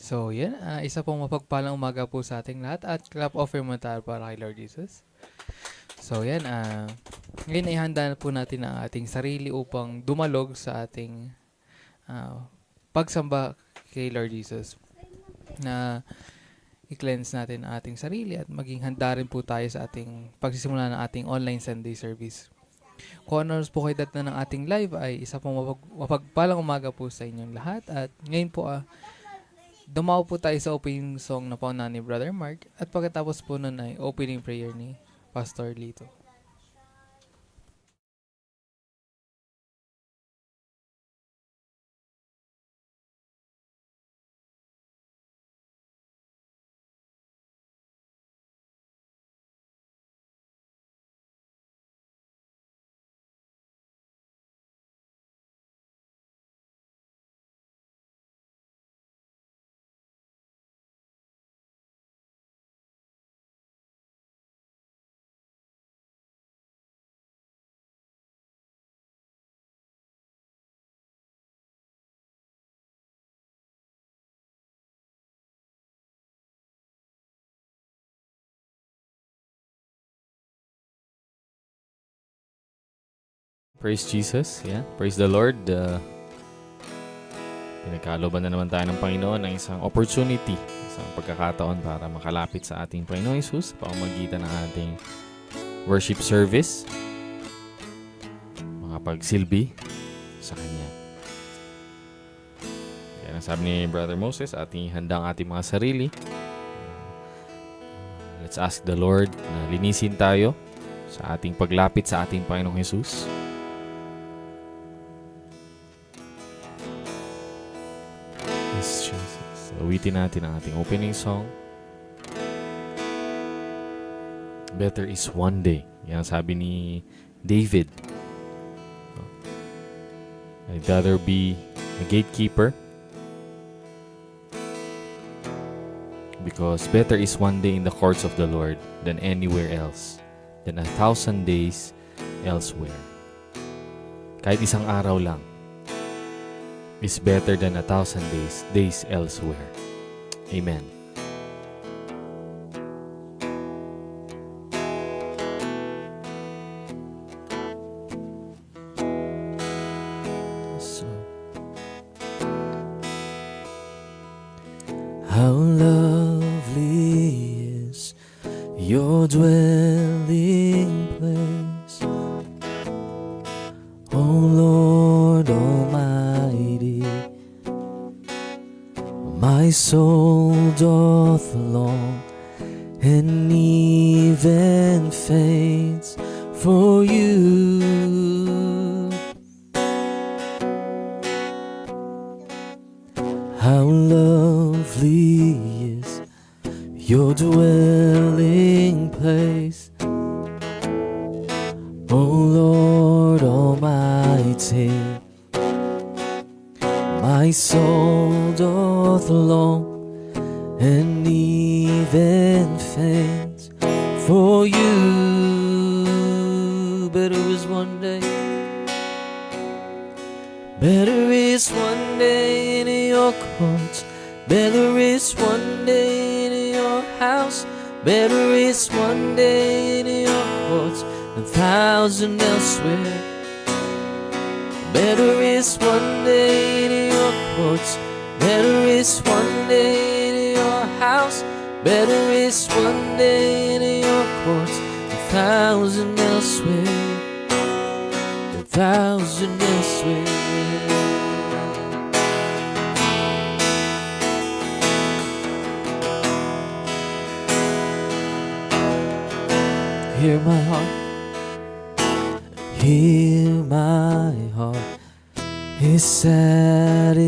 So, yan. Isa pong mapagpalang umaga po sa ating lahat at clap offer mo tayo para kay Lord Jesus. So, yan. Ngayon ay handa na po natin ang ating sarili upang dumalog sa ating ah, pagsamba kay Lord Jesus. Na i-cleanse natin ang ating sarili at maging handa rin po tayo sa ating pagsisimula ng ating online Sunday service. Kung ano po kayo na ng ating live ay isa pong mapagpalang umaga po sa inyong lahat. At ngayon po dumaw po tayo sa opening song na pauna ni Brother Mark at pagkatapos po nun ay opening prayer ni Pastor Lito. Praise Jesus. Yeah. Praise the Lord. Pinagkalooban na naman tayo ng Panginoon ng isang opportunity, isang pagkakataon para makalapit sa ating Panginoon Jesus sa pamamagitan ng ating worship service, makapagsilbi sa Kanya. Kaya ang sabi ni Brother Moses, ating handang ating mga sarili. Let's ask the Lord na linisin tayo sa ating paglapit sa ating Panginoong Jesus. Yes, Jesus. Awitin natin ang ating opening song. Better is one day. Yan sabi ni David. I'd rather be a gatekeeper because better is one day in the courts of the Lord than anywhere else, than 1,000 days elsewhere. Kahit isang araw lang is better than 1,000 days elsewhere. Amen. So, how lovely is your dwelling place, O Lord Almighty. My soul doth long and even faints for you. How lovely is your dwelling place, O Lord Almighty. My soul doth long and even faint for you. Better is one day, better is one day in your courts, better is one day in your house, better is one day in your courts than 1,000 elsewhere. Better is one day in your courts, better is one day in your house, better is one day in your courts, 1,000 elsewhere, 1,000 elsewhere. Hear my heart, hear my heart is satisfied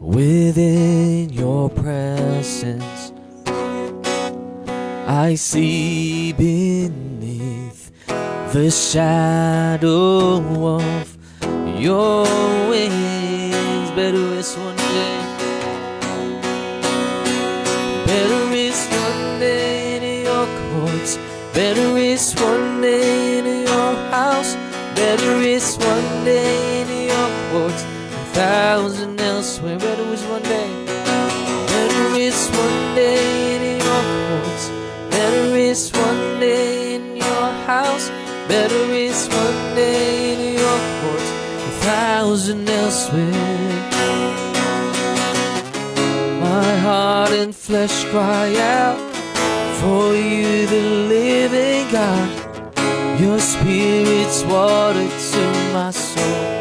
within your presence. I see beneath the shadow of your wings. Better is one day, better is one day in your courts, better is one day in your house, better is one day in your courts, 1,000 elsewhere. Better is one day. Better is one day in your courts. Better is one day in your house. Better is one day in your courts. 1,000 elsewhere. My heart and flesh cry out for you, the living God. Your spirit's water to my soul.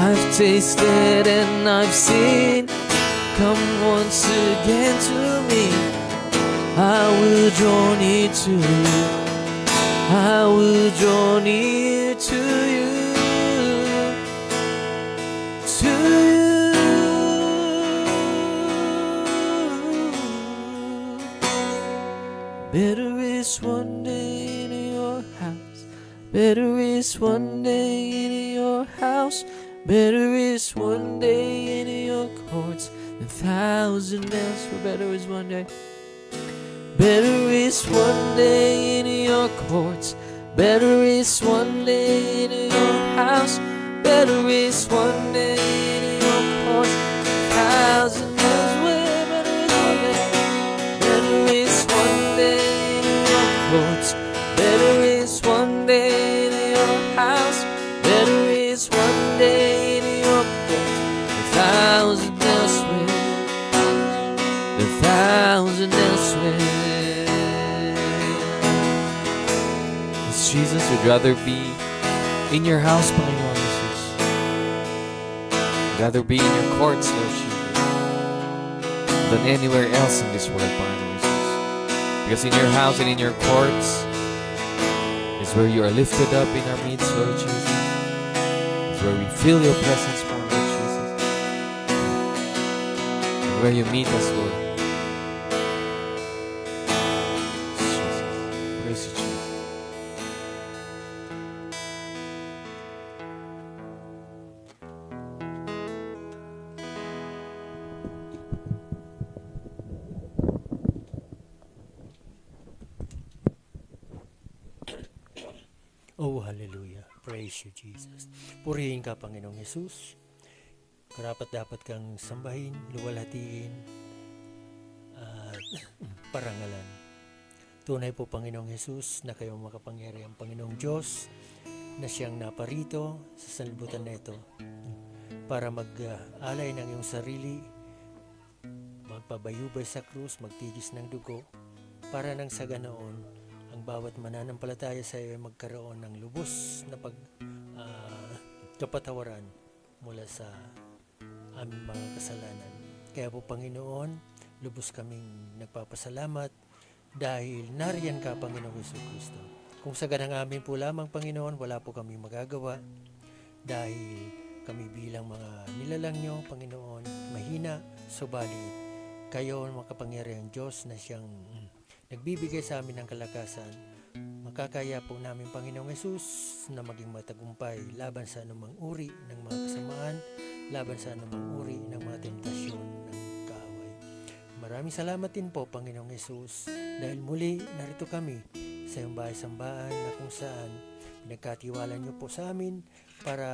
I've tasted and I've seen. Come once again to me. I will draw near to you. I will draw near to you. To you. Better is one day in your house. Better is one day in your house. Better is one day in your courts than 1,000 elsewhere. Better is one day. Better is one day in your courts. Better is one day in your house. Better is one day in your courts. 1,000 elsewhere. Better is one day. Better is one day in your courts. Better is one day in your house. Better is one day in your courts. 1,000 elsewhere. 1,000 elsewhere. Jesus, would rather be in your house, Panginoon Jesus. Would rather be in your courts, Lord Jesus, than anywhere else in this world, Panginoon Jesus. Because in your house and in your courts is where you are lifted up in our midst, Lord Jesus. It's where we feel your presence, Lord Jesus. And where you meet us, Lord. Jesus. Praise you, Jesus. Oh, hallelujah. Praise you, Jesus. Purihin ka, Panginoong Jesus. Karapat dapat kang sambahin, luwalhatiin, at parangalan. Tunay po, Panginoong Jesus, na kayo makapangyarihan, Panginoong Diyos, na siyang naparito sa sanlibutan na ito para mag-alay ng iyong sarili, magpabayubay sa krus, magtigis ng dugo, para nang sa ganoon, ang bawat mananampalataya sa iyo ay magkaroon ng lubos na kapatawaran mula sa aming mga kasalanan. Kaya po, Panginoon, lubos kaming nagpapasalamat dahil nariyan ka, Panginoong Jesucristo. Kung sa ganang amin po lamang, Panginoon, wala po kami magagawa dahil kami bilang mga nilalang nyo, Panginoon, mahina, subalit kayo ang makapangyarihang Diyos na siyang nagbibigay sa amin ng kalakasan. Makakaya po namin, Panginoong Hesus, na maging matagumpay laban sa anumang uri ng mga kasamaan, laban sa anumang uri ng mga tentasyon ng kaaway. Maraming salamat din po, Panginoong Hesus, dahil muli narito kami sa iyong bahay-sambahan na kung saan pinagkatiwala niyo po sa amin para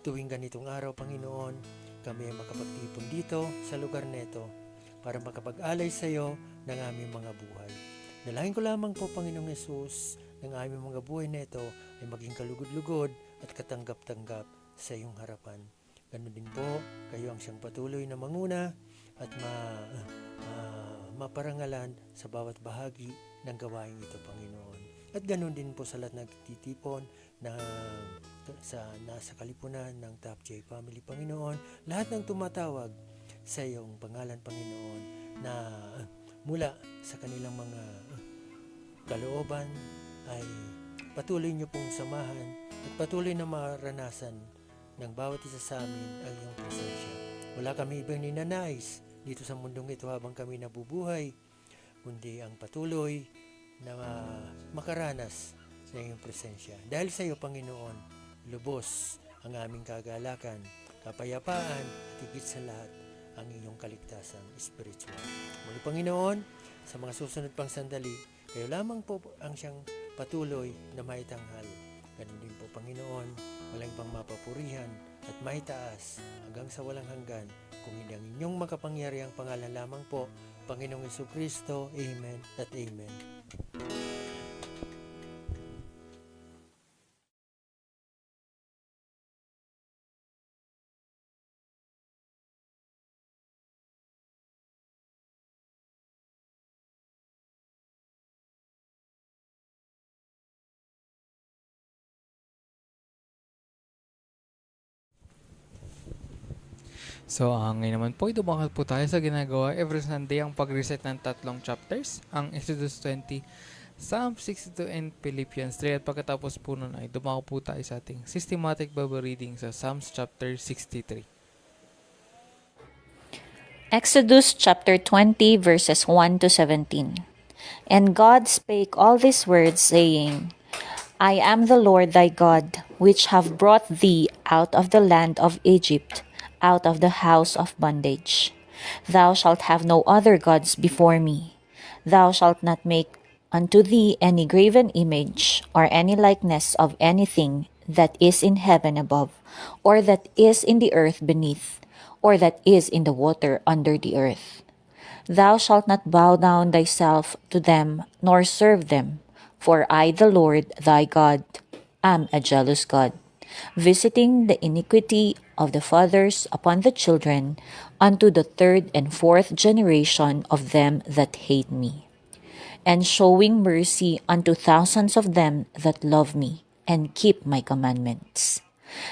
tuwing ganitong araw, Panginoon, kami ay makapagtipon dito sa lugar neto para makapag-alay sa iyo ng aming mga buhay. Dalangin ko lamang po, Panginoong Hesus, ng aming mga buhay na ito ay maging kalugod-lugod at katanggap-tanggap sa iyong harapan. Ganun din po, kayo ang siyang patuloy na manguna at maparangalan sa bawat bahagi ng gawain ito, Panginoon. At ganun din po sa lahat nagtitipon na nasa kalipunan ng Top J Family, Panginoon. Lahat ng tumatawag sa iyong pangalan, Panginoon, na mula sa kanilang mga kalooban ay patuloy niyo pong samahan at patuloy na maranasan ng bawat isa sa amin ang iyong presensya. Wala kami ibang ninanais dito sa mundong ito habang kami nabubuhay, kundi ang patuloy na makaranas sa iyong presensya. Dahil sa iyo, Panginoon, lubos ang aming kagalakan, kapayapaan, at higit sa lahat, ang iyong kaligtasang spiritual. Muli, Panginoon, sa mga susunod pang sandali, kayo lamang po ang siyang patuloy na maitanghal. Ganun din po, Panginoon, walang pang mapapurihan at maitaas hanggang sa walang hanggan, kung hindi ang inyong makapangyarihang pangalan lamang po, Panginoong Jesucristo. Amen at Amen. So, ngayon naman po, dumakal po tayo sa ginagawa every Sunday ang pag-reset ng tatlong chapters, ang Exodus 20, Psalm 62, and Philippians 3. At pagkatapos po nun ay dumako po tayo sa ating systematic Bible reading sa Psalms chapter 63. Exodus chapter 20 verses 1 to 17. And God spake all these words, saying, I am the Lord thy God, which have brought thee out of the land of Egypt, out of the house of bondage. Thou shalt have no other gods before me. Thou shalt not make unto thee any graven image, or any likeness of anything that is in heaven above, or that is in the earth beneath, or that is in the water under the earth. Thou shalt not bow down thyself to them, nor serve them, for I, the Lord thy God, am a jealous God, visiting the iniquity of the fathers upon the children, unto the third and fourth generation of them that hate me, and showing mercy unto thousands of them that love me, and keep my commandments.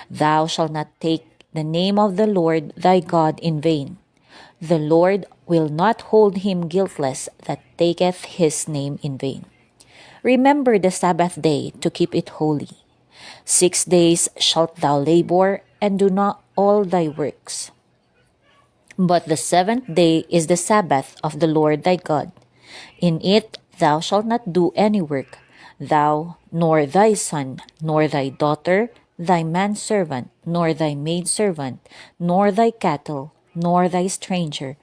Thou shalt not take the name of the Lord thy God in vain. The Lord will not hold him guiltless that taketh his name in vain. Remember the Sabbath day to keep it holy. 6 days shalt thou labor, and do not all thy works. But the seventh day is the Sabbath of the Lord thy God. In it thou shalt not do any work, thou, nor thy son, nor thy daughter, thy manservant, nor thy maidservant, nor thy cattle, nor thy stranger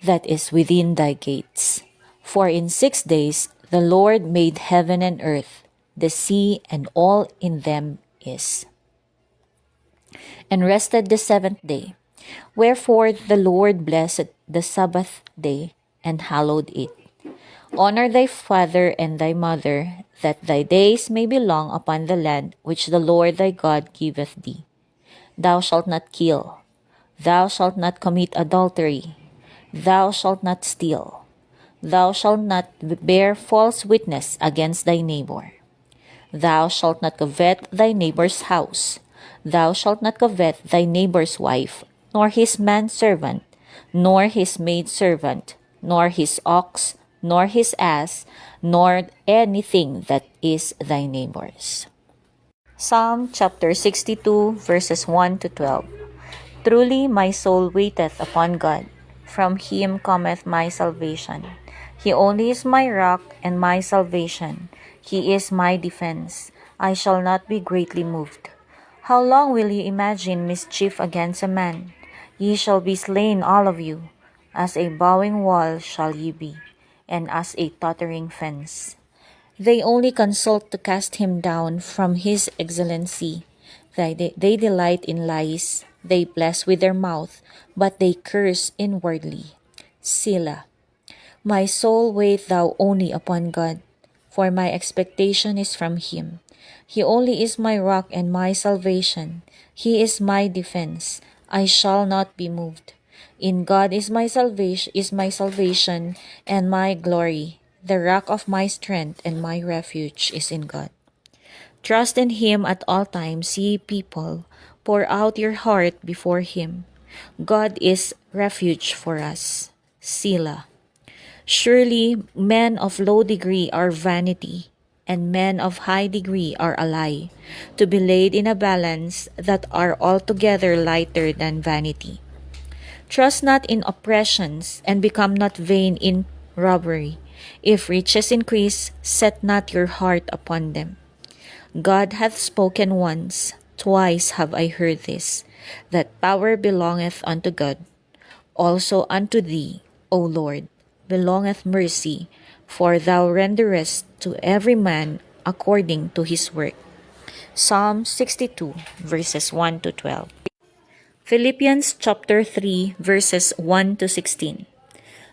that is within thy gates. For in 6 days the Lord made heaven and earth, the sea, and all in them is, and rested the seventh day. Wherefore the Lord blessed the Sabbath day, and hallowed it. Honor thy father and thy mother, that thy days may be long upon the land which the Lord thy God giveth thee. Thou shalt not kill. Thou shalt not commit adultery. Thou shalt not steal. Thou shalt not bear false witness against thy neighbor. Thou shalt not covet thy neighbor's house. Thou shalt not covet thy neighbor's wife, nor his manservant, nor his maidservant, nor his ox, nor his ass, nor anything that is thy neighbor's. Psalm chapter 62 verses 1 to 12. Truly my soul waiteth upon God. From him cometh my salvation. He only is my rock and my salvation. He is my defense. I shall not be greatly moved. How long will ye imagine mischief against a man? Ye shall be slain all of you. As a bowing wall shall ye be, and as a tottering fence. They only consult to cast him down from his excellency. They delight in lies. They bless with their mouth, but they curse inwardly. Selah. My soul wait thou only upon God, for my expectation is from him. He only is my rock and my salvation. He is my defense. I shall not be moved. In God is my salvation and my glory. The rock of my strength and my refuge is in God. Trust in him at all times, ye people. Pour out your heart before him. God is refuge for us. Selah. Surely men of low degree are vanity, and men of high degree are a lie, to be laid in a balance that are altogether lighter than vanity. Trust not in oppressions, and become not vain in robbery. If riches increase, set not your heart upon them. God hath spoken once, twice have I heard this, that power belongeth unto God. Also unto thee, O Lord, belongeth mercy, for thou renderest to every man according to his work. Psalm 62 verses 1 to 12. Philippians chapter 3 verses 1 to 16.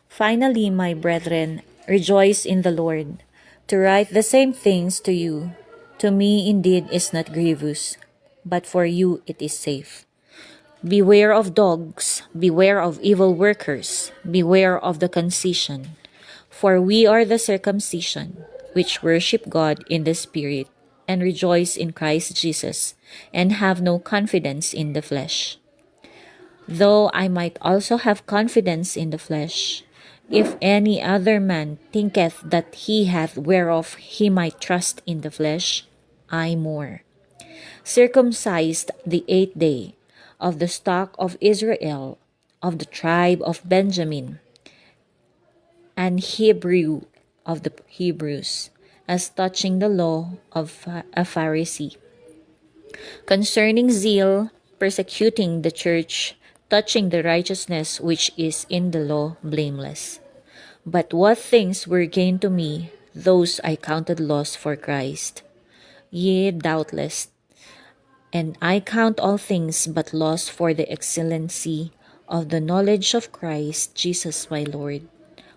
Finally, my brethren, rejoice in the Lord. To write the same things to you, to me indeed is not grievous, but for you it is safe. Beware of dogs, beware of evil workers, beware of the concision. For we are the circumcision, which worship God in the Spirit, and rejoice in Christ Jesus, and have no confidence in the flesh. Though I might also have confidence in the flesh, if any other man thinketh that he hath whereof he might trust in the flesh, I more. Circumcised the 8th day, of the stock of Israel, of the tribe of Benjamin, and Hebrew of the Hebrews, as touching the law of a Pharisee. Concerning zeal, persecuting the church, touching the righteousness which is in the law, blameless. But what things were gain to me, those I counted loss for Christ. Yea, doubtless. And I count all things but loss for the excellency of the knowledge of Christ Jesus my Lord,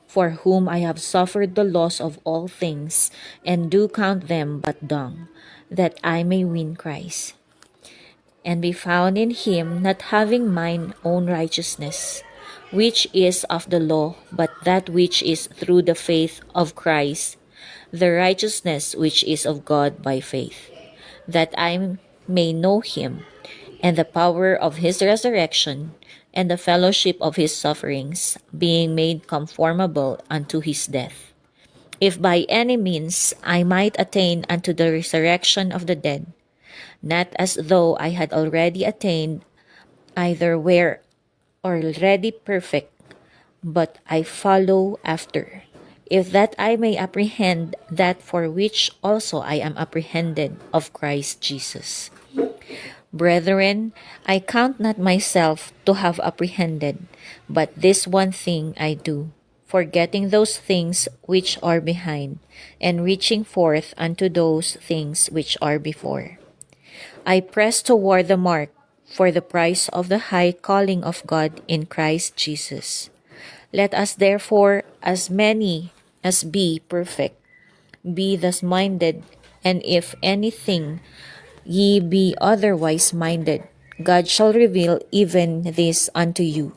for whom I have suffered the loss of all things, and do count them but dung, that I may win Christ, and be found in him, not having mine own righteousness, which is of the law, but that which is through the faith of Christ, the righteousness which is of God by faith, that I may know him, and the power of his resurrection, and the fellowship of his sufferings, being made conformable unto his death, if by any means I might attain unto the resurrection of the dead, not as though I had already attained, either were already perfect, but I follow after, if that I may apprehend that for which also I am apprehended of Christ Jesus. Brethren, I count not myself to have apprehended, but this one thing I do, forgetting those things which are behind, and reaching forth unto those things which are before. I press toward the mark for the prize of the high calling of God in Christ Jesus. Let us therefore, as many as be perfect, be thus minded, and if anything ye be otherwise minded, God shall reveal even this unto you.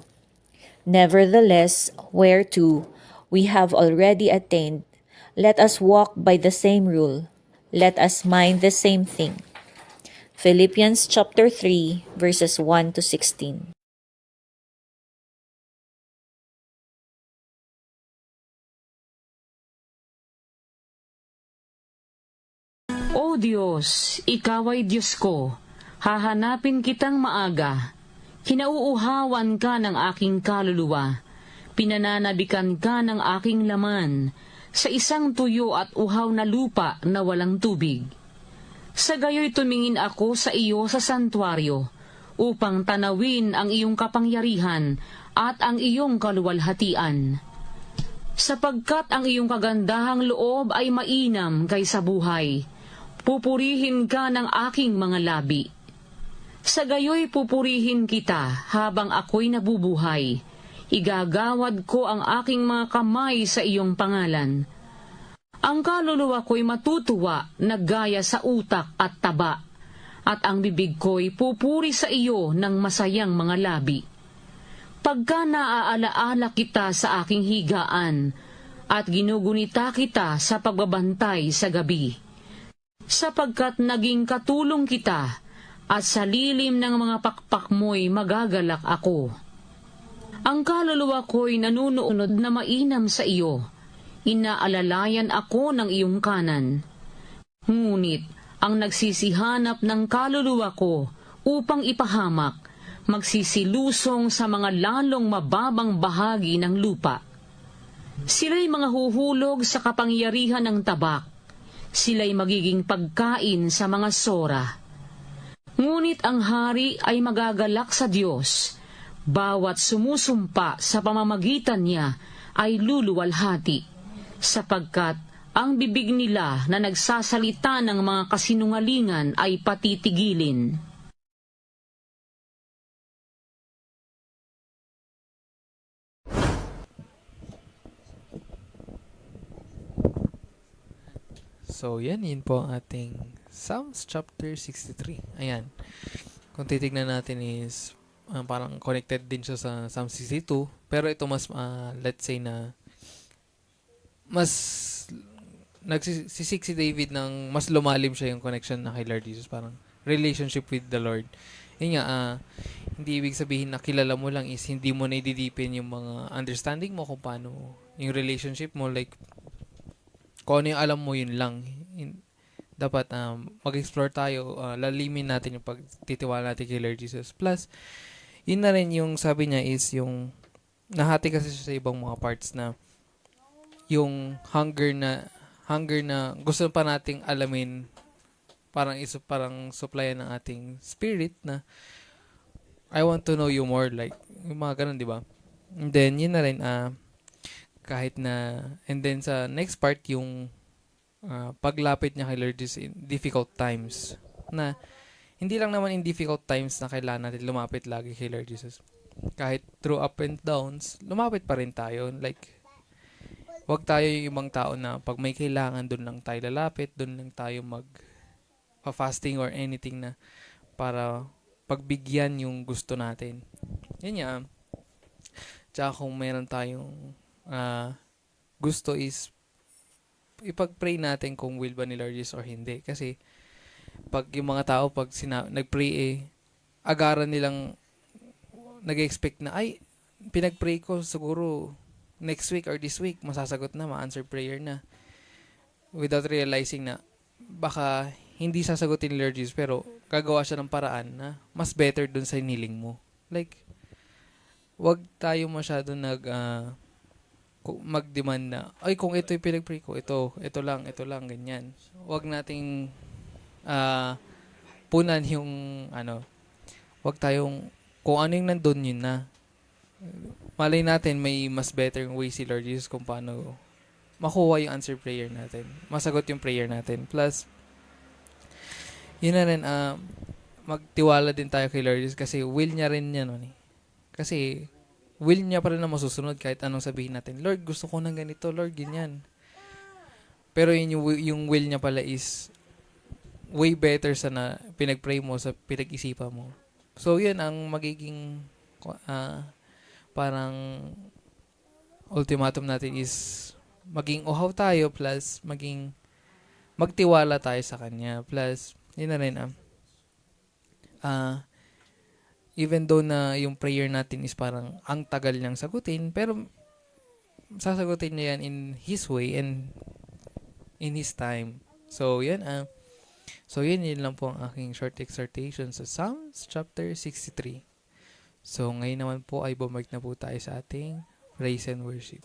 Nevertheless, whereto we have already attained, let us walk by the same rule, let us mind the same thing. Philippians chapter 3, verses 1 to 16. O Diyos, Ikaw ay Diyos ko, hahanapin kitang maaga. Kinauuhawan ka ng aking kaluluwa, pinananabikan ka ng aking laman, sa isang tuyo at uhaw na lupa na walang tubig. Sa gayo'y tumingin ako sa iyo sa santuaryo, upang tanawin ang iyong kapangyarihan at ang iyong kaluwalhatian. Sapagkat ang iyong kagandahang loob ay mainam kaysa buhay, pupurihin ka ng aking mga labi. Sa gayo'y pupurihin kita habang ako'y nabubuhay. Igagawad ko ang aking mga kamay sa iyong pangalan. Ang kaluluwa ko'y matutuwa na gaya sa utak at taba, at ang bibig ko'y pupuri sa iyo ng masayang mga labi. Pagka naaalaala kita sa aking higaan, at ginugunita kita sa pagbabantay sa gabi, sapagkat naging katulong kita, at sa lilim ng mga pakpak mo'y magagalak ako. Ang kaluluwa ko'y nanunood na mainam sa iyo, inaalalayan ako ng iyong kanan. Ngunit ang nagsisihanap ng kaluluwa ko upang ipahamak, magsisilusong sa mga lalong mababang bahagi ng lupa. Sila'y mga huhulog sa kapangyarihan ng tabak, sila'y magiging pagkain sa mga sora. Ngunit ang hari ay magagalak sa Diyos, bawat sumusumpa sa pamamagitan niya ay luluwalhati, sapagkat Ang bibig nila na nagsasalita ng mga kasinungalingan ay patitigilin. So, yun po ang ating Psalms chapter 63. Ayan. Kung titignan natin is parang connected din siya sa Psalm 62. Pero ito mas, let's say na, mas nagsisik si David ng mas lumalim siya yung connection na kay Lord Jesus. Parang relationship with the Lord. Yun nga, hindi ibig sabihin na kilala mo lang is hindi mo na ididipin yung mga understanding mo kung paano yung relationship mo. Like, kung ano yung alam mo, yun lang. Dapat mag-explore tayo, lalimin natin yung pagtitiwala natin kay Lord Jesus. Plus, yun na rin yung sabi niya is yung, nahati kasi siya sa ibang mga parts na yung hunger na gusto pa nating alamin, parang supplyan ng ating spirit na I want to know you more, like yung mga ganun, di ba? And then yun na rin kahit na, and then sa next part yung paglapit niya kay Lord Jesus in difficult times, na hindi lang naman in difficult times na kailangan natin lumapit lagi kay Lord Jesus. Kahit through up and downs, lumapit pa rin tayo. Like, wag tayo yung ibang tao na pag may kailangan, doon lang tayo lalapit, doon lang tayo mag-fasting or anything na para pagbigyan yung gusto natin. Yan yan. Tsaka kung meron tayong gusto is ipag-pray natin kung will ba ni Lord Jesus or hindi. Kasi pag yung mga tao, pag nag-pray agaran nilang nag-expect na, ay, pinag-pray ko siguro next week or this week, masasagot na, ma-answer prayer na. Without realizing na baka hindi sasagutin ni Lord Jesus, pero gagawa siya ng paraan na mas better dun sa hiniling mo. Like, wag tayo masyado mag-demand na, ay, kung ito yung pinag-pray ko, ito lang, ganyan. Wag nating punan yung, wag tayong, kung ano yung nandun, yun na. Malay natin, may mas better way si Lord Jesus kung paano makuha yung answer prayer natin. Masagot yung prayer natin. Plus, yun na rin, magtiwala din tayo kay Lord Jesus kasi will niya rin yan. Kasi, will niya pa rin na masusunod kahit anong sabihin natin. Lord, gusto ko ng ganito. Lord, ganyan. Pero yung will niya pala is way better sa na pinag-pray mo, sa pinag-isipan mo. So, yun ang magiging parang ultimatum natin is maging uhaw tayo plus magtiwala tayo sa Kanya. Plus, yun na rin even though na yung prayer natin is parang ang tagal niyang sagutin, pero sasagutin niya yan in His way and in His time. So, yan yun lang po ang aking short exhortation sa Psalms chapter 63. So, ngayon naman po ay bumalik na po tayo sa ating praise and worship.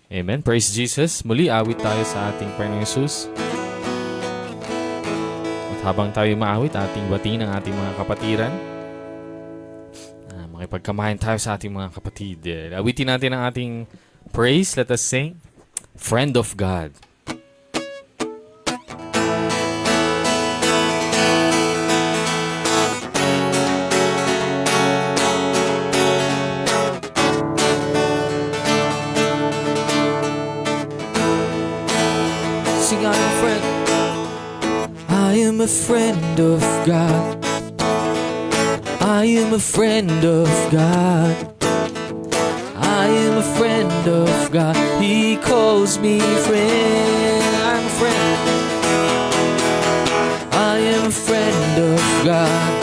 Amen. Praise Jesus. Muli, awit tayo sa ating Panginoong Jesus. At habang tayo maawit, ating batiin ang ating mga kapatiran. Makipagkamayan tayo sa ating mga kapatid. Awitin natin ang ating praise. Let us sing, Friend of God. Sing, I am a friend. I am a friend of God. I am a friend of God. I am a friend of God, He calls me friend. I'm a friend. I am a friend of God.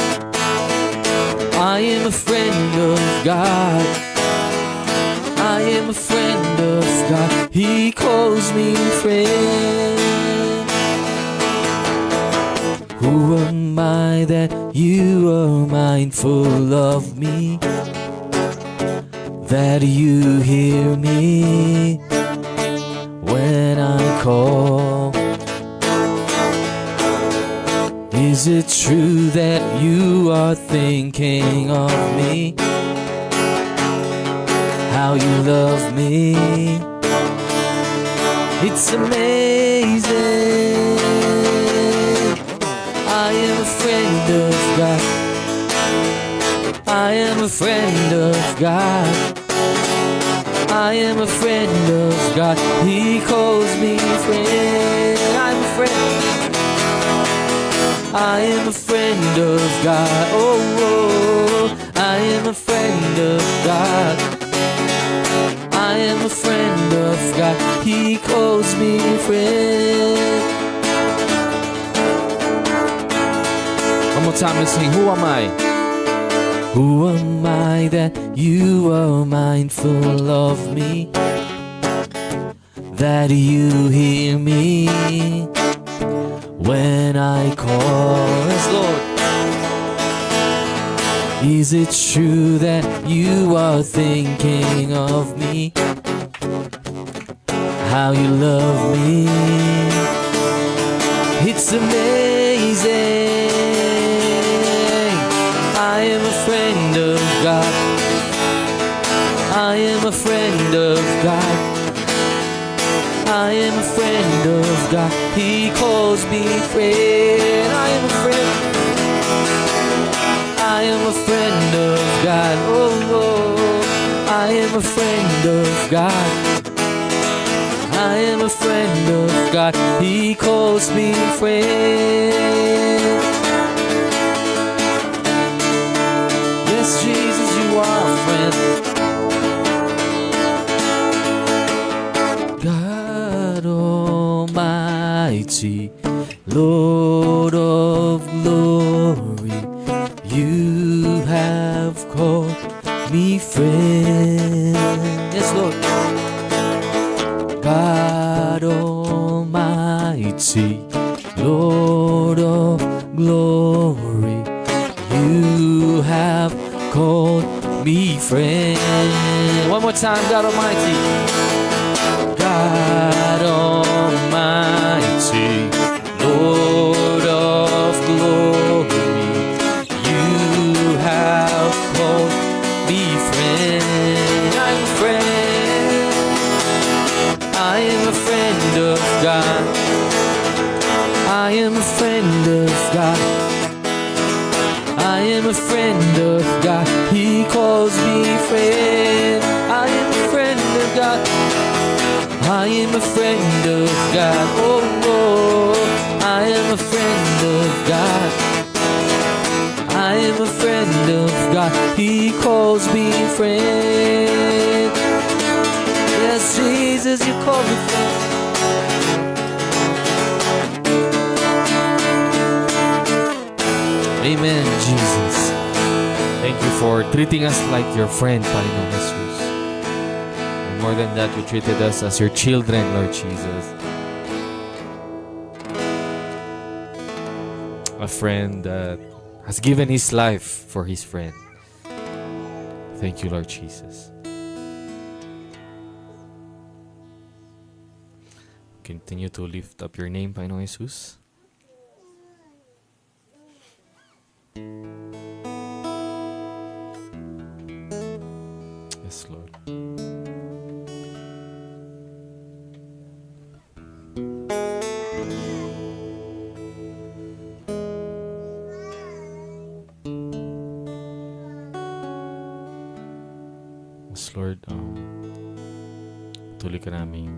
I am a friend of God. I am a friend of God. He calls me friend. Who am I that you are mindful of me? That you hear me when I call? Is it true that you are thinking of me? How you love me, it's amazing. I am a friend of God. I am a friend of God. I am a friend of God. He calls me friend. I'm a friend. I am a friend of God. Oh, oh, I am a friend of God. I am a friend of God. He calls me friend. One more time, let's sing. Who am I? Who am I that you are mindful of me? That you hear me when I call? Yes, Lord. Is it true that you are thinking of me? How you love me, it's amazing. I am a friend of God. I am a friend of God. I am a friend of God. He calls me friend. I am a friend. I am a friend of God. Oh, oh, I am a friend of God. I am a friend of God. He calls me friend. Yes, Jesus, you are a friend. God Almighty, Lord of glory, you have called me friend. Yes, Lord. God Almighty, Lord of glory, you have called me friend. One more time, God Almighty. God Almighty, Lord of glory, you have called me friend. I'm a friend. I am a friend of God. I am a friend of God. I am a friend of God. He calls me friend. I am a friend of God. I am a friend of God. Oh, oh, I am a friend of God. I am a friend of God. He calls me friend. Yes, Jesus, you call me friend. Amen, Jesus. Thank you for treating us like your friend, Panginoong Jesus. And more than that, you treated us as your children, Lord Jesus. A friend that has given his life for his friend. Thank you, Lord Jesus. Continue to lift up your name, Panginoong Jesus. Yes, Lord. Yes, Lord. Tuloy ka namin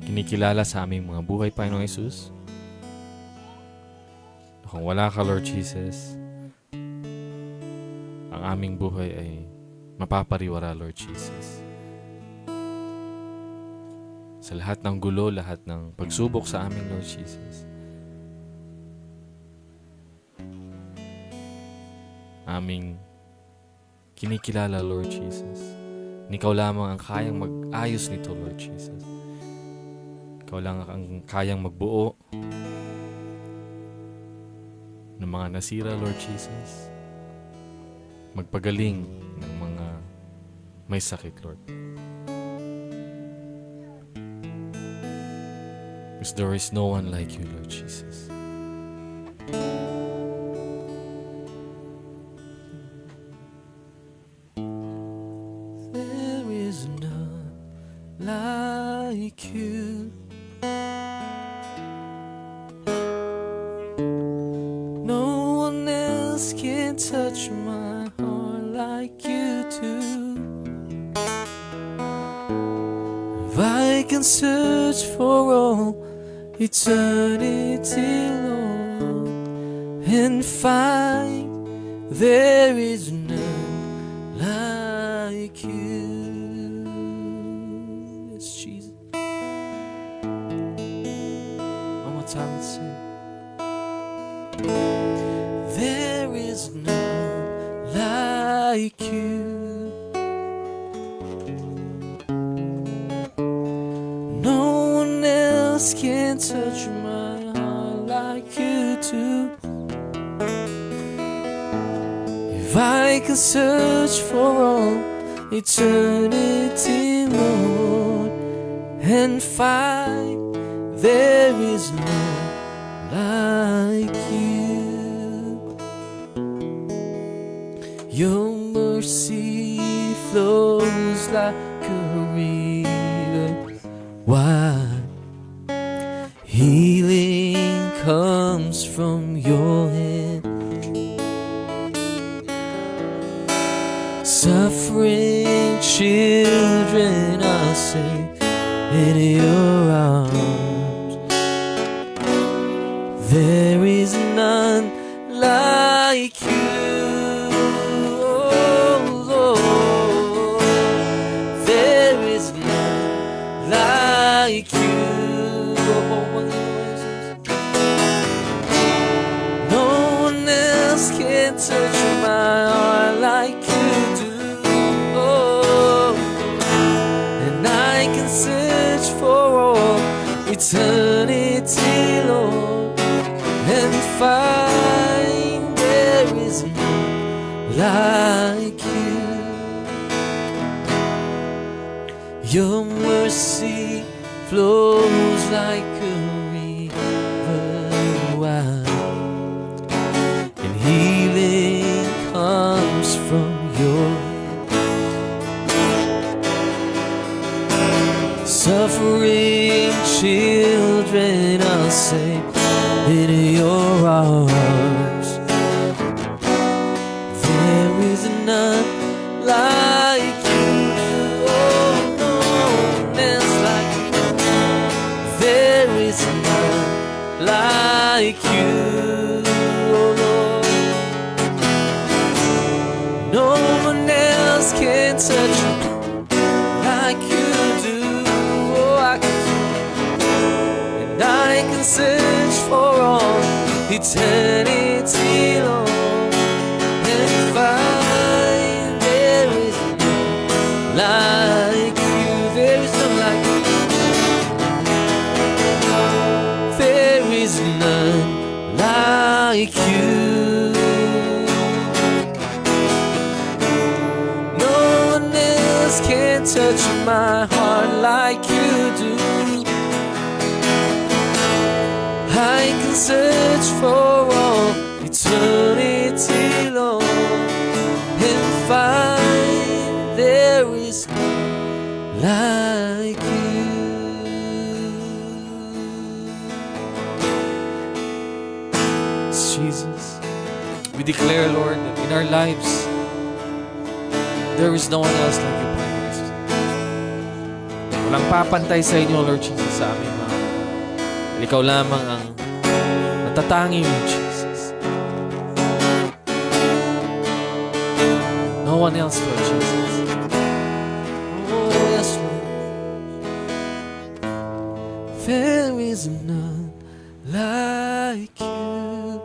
kinikilala sa aming mga buhay, Panginoong Jesus. Kung wala ka, Lord Jesus, ang aming buhay ay mapapariwara, Lord Jesus. sa lahat ng gulo, lahat ng pagsubok sa amin, Lord Jesus. Aming kinikilala, Lord Jesus. Ikaw lamang ang kayang mag-ayos nito, Lord Jesus. Ikaw lang ang kayang magbuo ng mga nasira, Lord Jesus. Magpagaling ng mga may sakit, Lord. Because there is no one like you, Lord Jesus. There is none like you. No one else can touch my heart like you do. If I can search for all eternity, Lord, and find there is none like you. Yes, Jesus. One more time, let's sing. There is none like you. No one else can touch my heart like you do. If I can search for all eternity, Lord, and find there is none like you. Your mercy flows like a river wide. Healing comes from your hand. Suffering children are safe in your arms. There is none like you. Oh, there is none like you. No one else can touch my heart like you do. Oh, and I can search for all eternity, Lord, and find there is none like you. Your mercy flows like a river wide, and healing comes from your hand. Suffering children are safe in your arms. There is none like you. Oh, no one else like you. There is none like you, oh Lord. No one else can touch you like you do. Oh, and I can search for all eternity, Lord, and find there is none like you. There is none like you. There is none like you. No one else can touch my heart like you do. I can search for all eternity, Lord, and find there is none like you. Jesus, we declare, Lord, that in our lives there is no one else like you, Lord. Walang papantay sa inyo, Lord Jesus, sa aming mga. Ikaw lamang ang natatangi, Lord Jesus. No one else, Lord Jesus. Oh, yes, Lord. is none like you.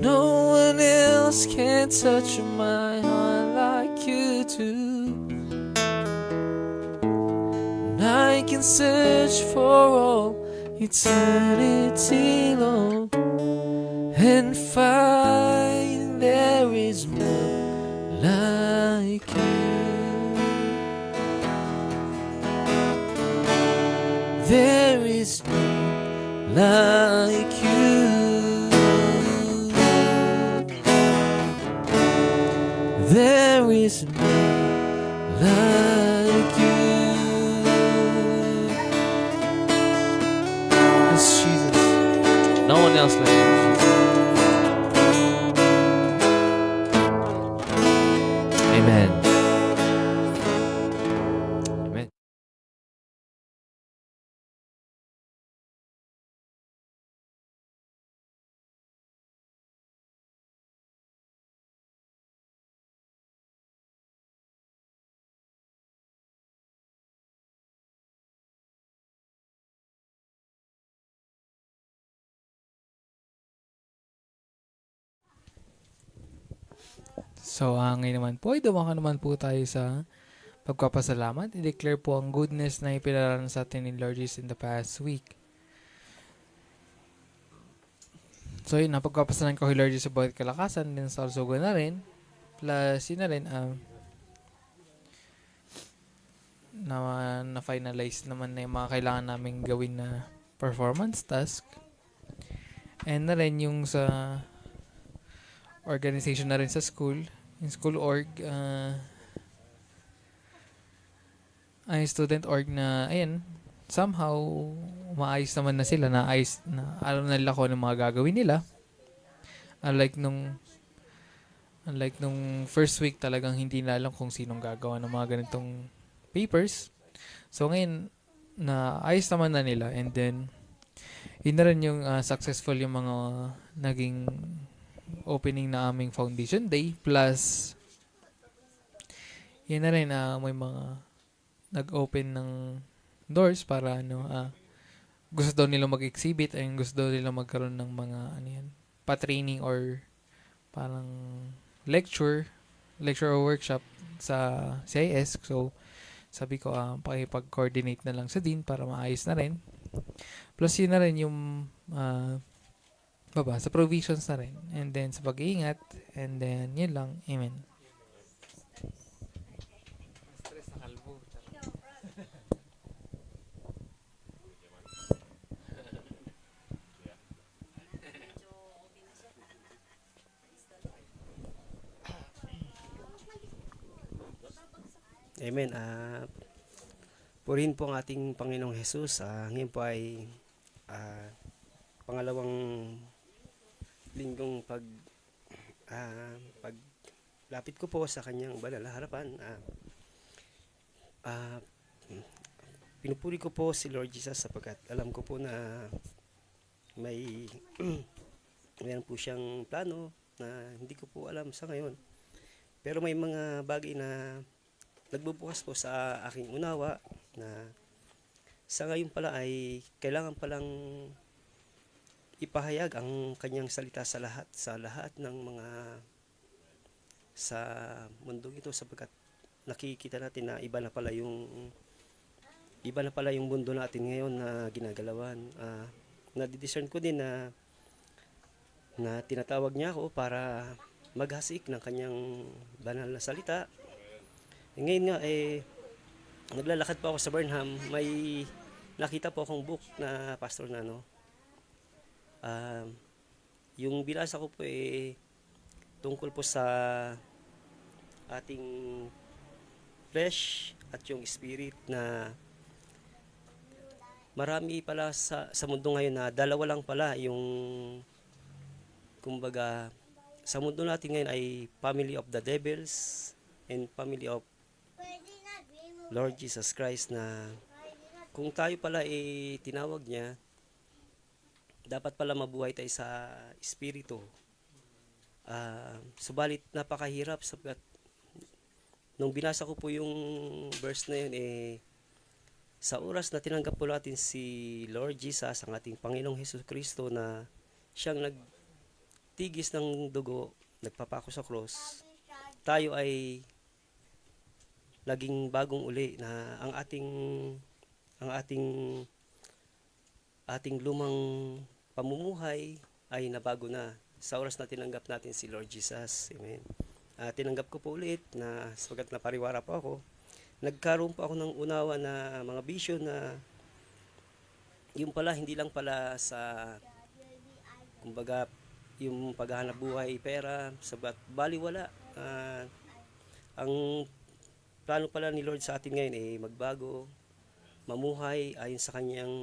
No one else can touch my heart like you do. And I can search for all eternity long and find there is none like you. There is none like you. There is none like you. Yes, Jesus. No one else like you, Jesus. Amen. Amen. So, ngayon naman po, ay dumaka naman po tayo sa pagpapasalamat. I-declare po ang goodness na ipinaranas sa atin ni Lord Jesus in the past week. So, yun, napagpapasalan ko kay Lord Jesus sa bawat kalakasan, din sa kalusugan na rin. Plus, yun na rin, na-finalize naman na yung mga kailangan naming gawin na performance task. And na rin yung sa organization na rin sa school, yung school org, ay student org na, ayan, somehow, maayos naman na sila, na alam na nila kung ano mga gagawin nila. Unlike nung first week talagang hindi na alam kung sinong gagawa ng mga ganitong papers. So ngayon, na ayos naman na nila, and then yun na rin yung successful yung mga naging opening na aming foundation day, plus yun na rin may mga nag-open ng doors para gusto daw nila mag-exhibit, ay gusto daw nila magkaroon ng mga pa-training or parang lecture or workshop sa CIS. So sabi ko pakipag-coordinate na lang sa dean para maayos na rin. Plus yun na rin yung sa provisions na rin, and then sa pag-iingat, and then yun lang. Amen. Amen. Purihin po ang ating Panginoong Jesus. Ngayon po ay pangalawang linggong paglapit ko po sa kanyang banal na harapan. Pinupuri ko po si Lord Jesus sapagkat alam ko po na may mayroon po siyang plano na hindi ko po alam sa ngayon. Pero may mga bagay na nagbubukas po sa aking unawa na sa ngayon pala ay kailangan palang ipahayag ang kanyang salita sa lahat ng mga sa mundong ito, sapagkat nakikita natin na iba na pala yung mundo natin ngayon na ginagalawan. Nadidiscern ko din na tinatawag niya ako para maghasik ng kanyang banal na salita. Ngayon nga naglalakad po ako sa Burnham, may nakita po akong book na pastor na yung binasa ko po tungkol po sa ating flesh at yung spirit, na marami pala sa mundo ngayon na dalawa lang pala yung, kumbaga, sa mundo natin ngayon ay family of the devils and family of Lord Jesus Christ, na kung tayo pala tinawag niya, dapat pala mabuhay tayo sa espiritu. Subalit napakahirap sapagkat nung binasa ko po yung verse na yun, Sa oras na tinanggap po natin si Lord Jesus, ang ating Panginoong Hesus Kristo, na siyang nagtigis ng dugo, nagpapako sa cross, tayo ay naging bagong uli, na ang ating lumang pamumuhay ay nabago na sa oras na tinanggap natin si Lord Jesus. Amen. Tinanggap ko po ulit na sagat na pariwara po ako. Nagkaroon po ako ng unawa na mga vision na yung pala, hindi lang pala sa, kumbaga, yung paghahanap buhay, pera, sabat, baliwala. Ang plano pala ni Lord sa atin ngayon ay magbago, mamuhay ayon sa kanyang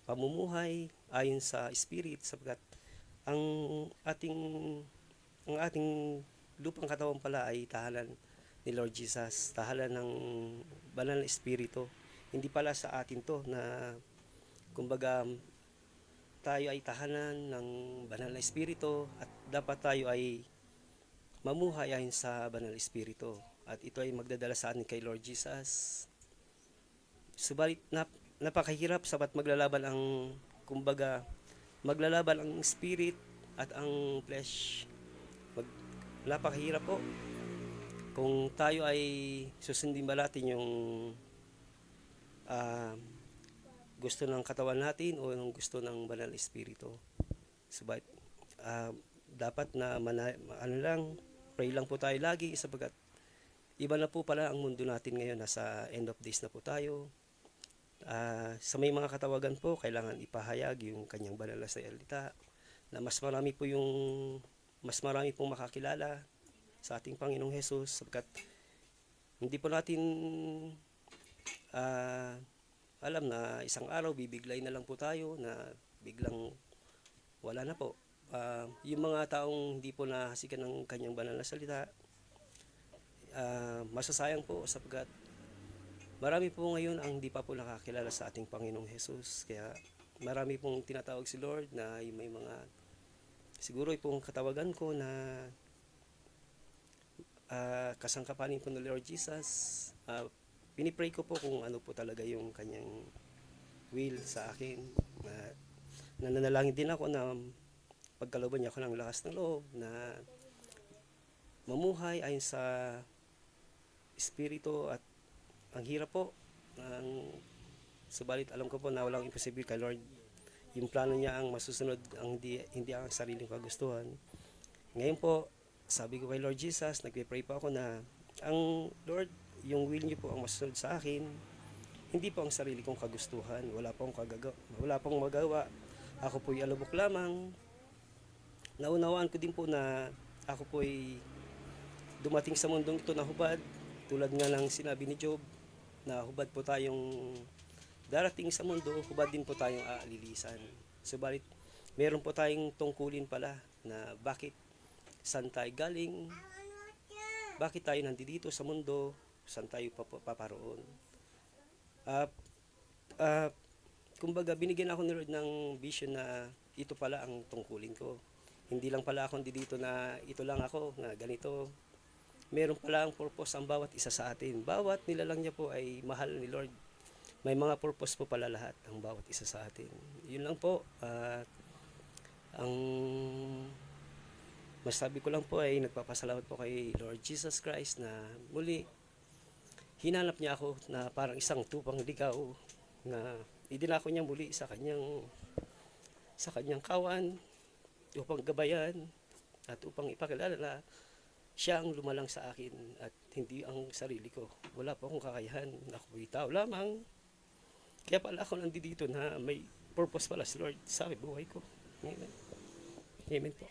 pamumuhay, ayon sa Spirit, sapagkat ang ating ang ating lupang katawan pala ay tahanan ni Lord Jesus, tahanan ng banal na Espiritu. Hindi pala sa atin to na, kumbaga, tayo ay tahanan ng banal na Espiritu at dapat tayo ay mamuhay ayon sa banal na Espiritu. At ito ay magdadala sa atin kay Lord Jesus. Subalit napakahirap sapat maglalaban ang, kumbaga, maglalaban ang spirit at ang flesh. Napakahirap po kung tayo ay susundin ba natin yung gusto ng katawan natin o yung gusto ng banal na espiritu. Subalit dapat na pray lang po tayo lagi, sapagkat iba na po pala ang mundo natin ngayon. Nasa end of days na po tayo. Sa may mga katawagan po, kailangan ipahayag yung kanyang banal na salita, na mas marami pong makakilala sa ating Panginoong Hesus, sapagkat hindi po natin alam na isang araw bibiglay na lang po tayo, na biglang wala na po. Yung mga taong hindi po nahasikan ng kanyang banal na salita, masasayang po, sapagkat marami po ngayon ang hindi pa po nakakilala sa ating Panginoong Hesus. Kaya marami pong tinatawag si Lord, na may mga, siguro pong katawagan ko na kasangkapanin po ng Lord Jesus. Pinipray ko po kung ano po talaga yung kanyang will sa akin. Nananalangin din ako na pagkalooban niya ako ng lakas ng loob, na mamuhay ayon sa Espiritu. At ang hirap po, subalit alam ko po na walang imposible kay Lord. Yung plano niya ang masusunod, hindi ang sariling kagustuhan. Ngayon po, sabi ko kay Lord Jesus, nagpe-pray po ako na ang Lord, yung will niyo po ang masusunod sa akin, hindi po ang sarili kong kagustuhan. Wala pong magawa. Ako po'y alubok lamang. Naunawaan ko din po na ako po'y dumating sa mundong ito na hubad, tulad nga ng sinabi ni Job, na hubad po tayong darating sa mundo, hubad din po tayong aalilisan. Subalit, meron po tayong tungkulin pala, na saan tayo galing, bakit tayo nandito sa mundo, saan tayo paparoon. Kumbaga, binigyan ako ni Lord ng vision na ito pala ang tungkulin ko. Hindi lang pala ako dito na ito lang ako, na ganito. Meron pala ang purpose ang bawat isa sa atin. Bawat nilalang niya po ay mahal ni Lord. May mga purpose po pala lahat ang bawat isa sa atin. Yun lang po. Ang masabi ko lang po ay nagpapasalamat po kay Lord Jesus Christ na muli hinanap niya ako na parang isang tupang ligaw, na idinako niya muli sa kanyang kawan upang gabayan at upang ipakilala na siya ang lumalang sa akin at hindi ang sarili ko. Wala po akong kakayahan. Ako'y tao lamang. Kaya pala ako nandito na may purpose pala si Lord sa buhay ko. Amen. Amen po.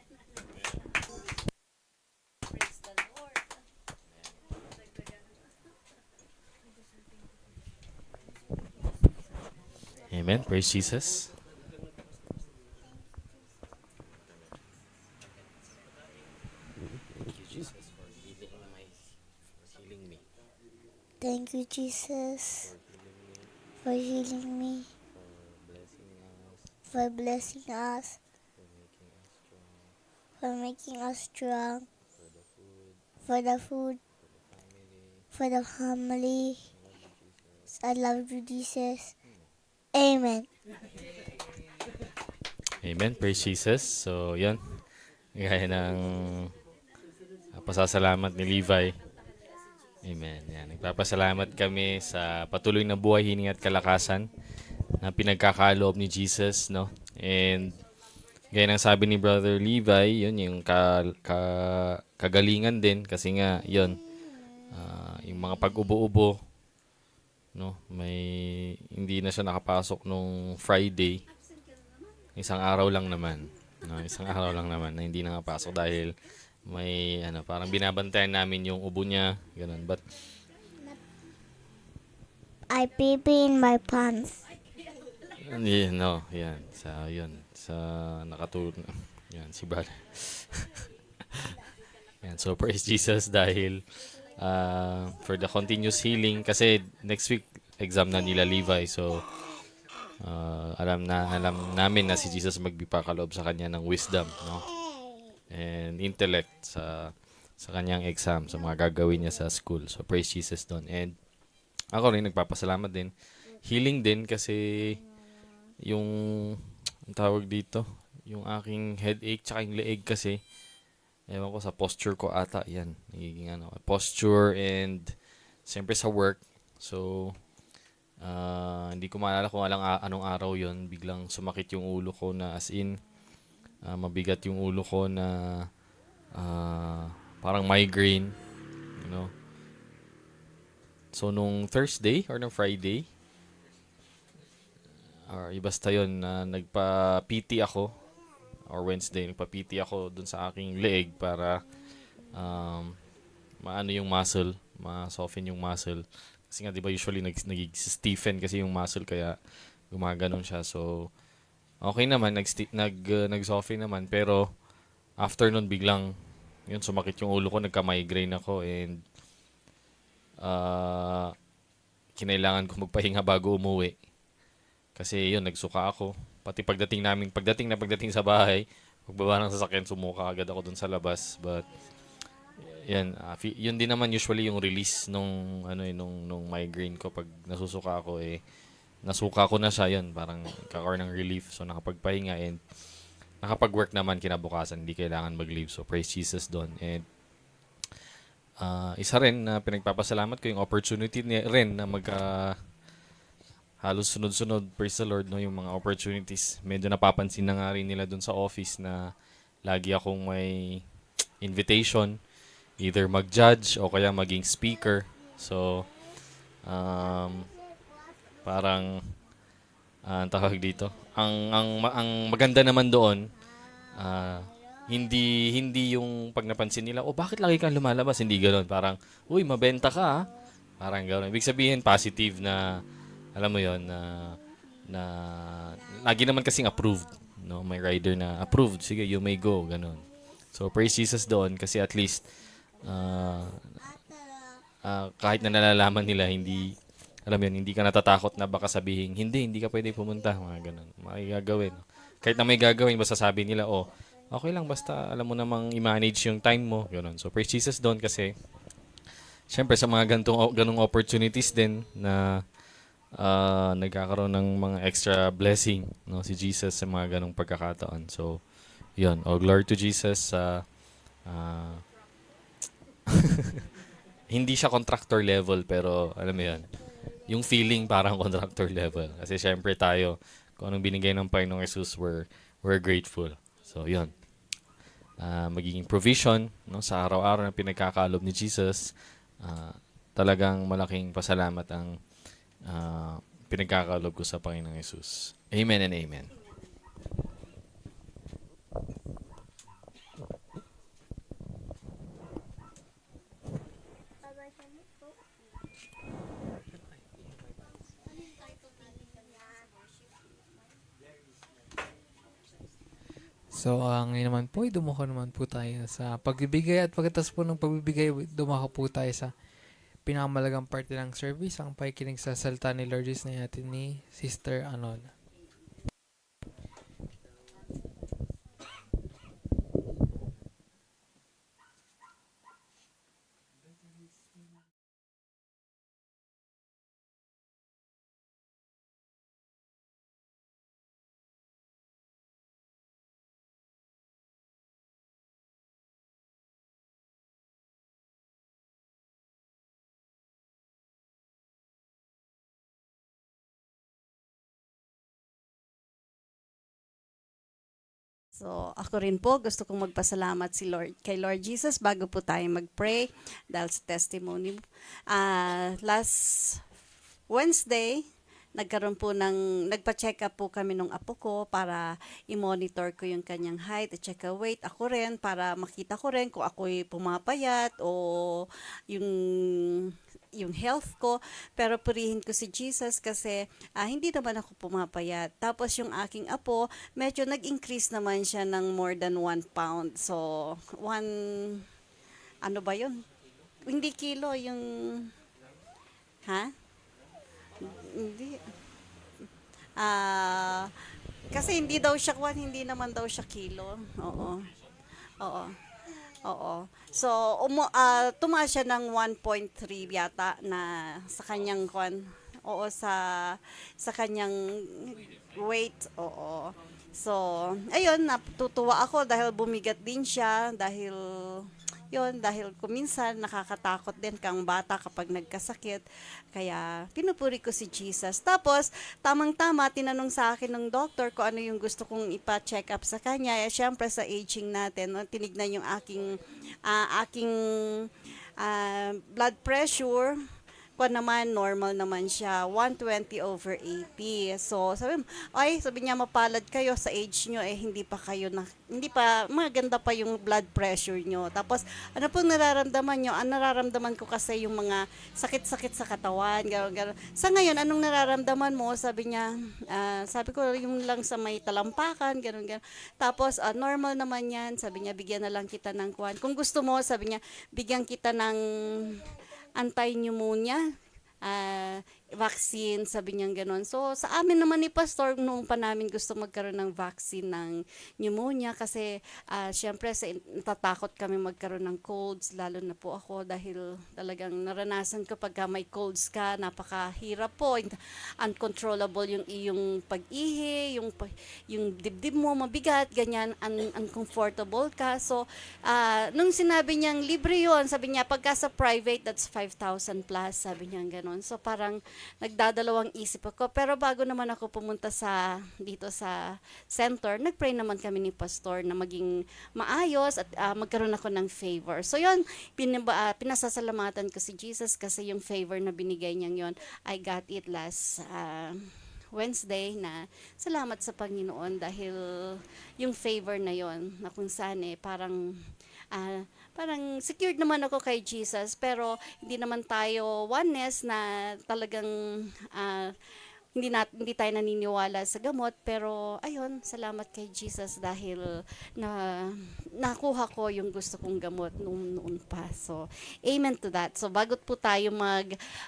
Amen. Praise Jesus. Thank you, Jesus, for healing me, for blessing us, for making us strong, for the food, for the family. I love you, Jesus. Amen. Amen. Praise Jesus. So, yan. Gaya ng pasasalamat ni Levi. Amen. Yan. Nagpapasalamat kami sa patuloy na buhay, hining at kalakasan na pinagkakaloob ni Jesus, no? And gaya ng sabi ni Brother Levi, yun yung kagalingan din kasi nga yun, yung mga pag-ubo-ubo, no? May hindi na siya nakapasok nung Friday. Isang araw lang naman. No, isang araw lang naman na hindi nakapasok dahil may parang binabantayan namin yung ubo niya, ganun. But I pee in my pants. yan sa nakatulog. Yan si brother. Yan, so praise Jesus dahil for the continuous healing kasi next week exam na nila Levi, so alam namin na si Jesus magpapakalob sa kanya ng wisdom, no? And intellect sa kanyang exam, sa mga gagawin niya sa school. So praise Jesus doon. And ako rin nagpapasalamat din. Healing din kasi yung ang tawag dito, yung aking headache tsaka yung leeg kasi ewan ko sa posture ko ata yan. Nagiging posture and siyempre sa work. So hindi ko maalala kung anong araw yon, biglang sumakit yung ulo ko na as in mabigat yung ulo ko na parang migraine, you know. So nung Thursday or nung Friday or basta yun na nagpa-PT ako or Wednesday nagpa-PT ako dun sa aking leeg para maano yung muscle, ma-soften yung muscle. Kasi nga 'di ba usually nag-stiffen kasi yung muscle kaya gumaganon siya. So okay naman, nag-soften naman, pero after nun biglang yun sumakit yung ulo ko, nagka-migraine ako and kinailangan ko magpahinga bago umuwi. Kasi yun, nagsuka ako. Pati pagdating sa bahay, pagbaba ng sasakyan, sumuka agad ako dun sa labas. But yan, yun din naman usually yung release nung migraine ko pag nasusuka ako nasuka ko na siya, yun, parang kakaroon ng relief. So, nakapagpahinga and nakapag-work naman kinabukasan. Hindi kailangan mag-leave. So, praise Jesus doon. And isa rin na pinagpapasalamat ko yung opportunity rin na halos sunod-sunod, praise the Lord, no, yung mga opportunities. Medyo napapansin na nga rin nila doon sa office na lagi akong may invitation, either mag-judge o kaya maging speaker. So, parang ang tawag dito. Ang maganda naman doon, hindi yung pag napansin nila, bakit lagi kang lumalabas? Hindi ganoon. Parang, uy, mabenta ka, ha? Parang ganoon. Ibig sabihin, positive na, alam mo yon na lagi naman kasing approved. No? May rider na approved. Sige, you may go. Ganoon. So, praise Jesus doon kasi at least, kahit na nalalaman nila, hindi ka natatakot na baka sabihin, hindi ka pwede pumunta, mga ganun. May gagawin. Kahit na may gagawin, basta sabi nila, okay lang, basta alam mo namang i-manage yung time mo, ganun. So, praise Jesus doon kasi, syempre sa mga ganung opportunities din na nagkakaroon ng mga extra blessing, no, si Jesus sa mga ganung pagkakataon. So, yun. Glory to Jesus. Hindi siya contractor level, pero alam mo yun, yung feeling parang contractor level. Kasi syempre tayo, kung anong binigay ng Panginoong Jesus, we're grateful. So, yun. Magiging provision, no, sa araw-araw na pinagkakalob ni Jesus. Talagang malaking pasalamat ang pinagkakalob ko sa Panginoong Jesus. Amen and amen. So, ngayon naman po, dumako naman po tayo sa pagbibigay at pagkatapos po ng pagbibigay, dumako po tayo sa pinakamalagang parte ng service, ang pakikinig sa salita ni Lord Jesus na natin ni Sister Anon. So, ako rin po, gusto kong magpasalamat kay Lord Jesus bago po tayo mag-pray dahil sa testimony. Last Wednesday, nagpa-check up po kami nung apo ko para i-monitor ko yung kanyang height at check weight. Ako rin para makita ko rin kung ako'y pumapayat o yung health ko, pero purihin ko si Jesus kasi hindi naman ako pumapayat. Tapos yung aking apo, medyo nag-increase naman siya ng more than 1 pound. So, ano ba yun? Hindi kilo, yung, hindi. Kasi hindi daw siya hindi naman daw siya kilo. Oo. Oo. Oo. So, tumaas siya ng 1.3 yata na sa kanyang Oo, sa kanyang weight. Oo. So, ayun, natutuwa ako dahil bumigat din siya dahil kuminsan nakakatakot din kang bata kapag nagkasakit. Kaya pinupuri ko si Jesus. Tapos, tamang-tama, tinanong sa akin ng doktor kung ano yung gusto kong ipa-check up sa kanya. Siyempre sa aging natin, tinignan yung aking blood pressure. Naman, normal naman siya, 120/80. So, sabi niya, mapalad kayo sa age nyo, hindi pa, maganda pa yung blood pressure nyo. Tapos, ano pong nararamdaman nyo? Ang nararamdaman ko kasi yung mga sakit-sakit sa katawan, gano'n. Sa ngayon, anong nararamdaman mo? Sabi niya, sabi ko, yung lang sa may talampakan, gano'n. Tapos, normal naman yan. Sabi niya, bigyan na lang kita ng kung gusto mo, sabi niya, bigyan kita ng anti-pneumonia vaccine, sabi niya gano'n. So, sa amin naman ni Pastor, noong pa namin gusto magkaroon ng vaccine ng pneumonia kasi syempre natatakot kami magkaroon ng colds, lalo na po ako dahil talagang naranasan ko pagka may colds ka, napakahirap po, uncontrollable yung iyong pag-ihi, yung dibdib mo mabigat, ganyan, uncomfortable ka. So, nung sinabi niyang libre yun, sabi niya, pagka sa private, that's 5,000 plus, sabi niya gano'n. So, parang nagdadalawang isip ako. Pero bago naman ako pumunta dito sa center, nagpray naman kami ni Pastor na maging maayos at magkaroon ako ng favor. So yun, pinasasalamatan ko si Jesus kasi yung favor na binigay niya yon, I got it last Wednesday na salamat sa Panginoon dahil yung favor na yon na kung saan parang secured naman ako kay Jesus, pero hindi naman tayo oneness na talagang hindi tayo naniniwala sa gamot, pero ayun, salamat kay Jesus dahil nakuha ko yung gusto kong gamot noon pa. So, amen to that. So, bago po tayo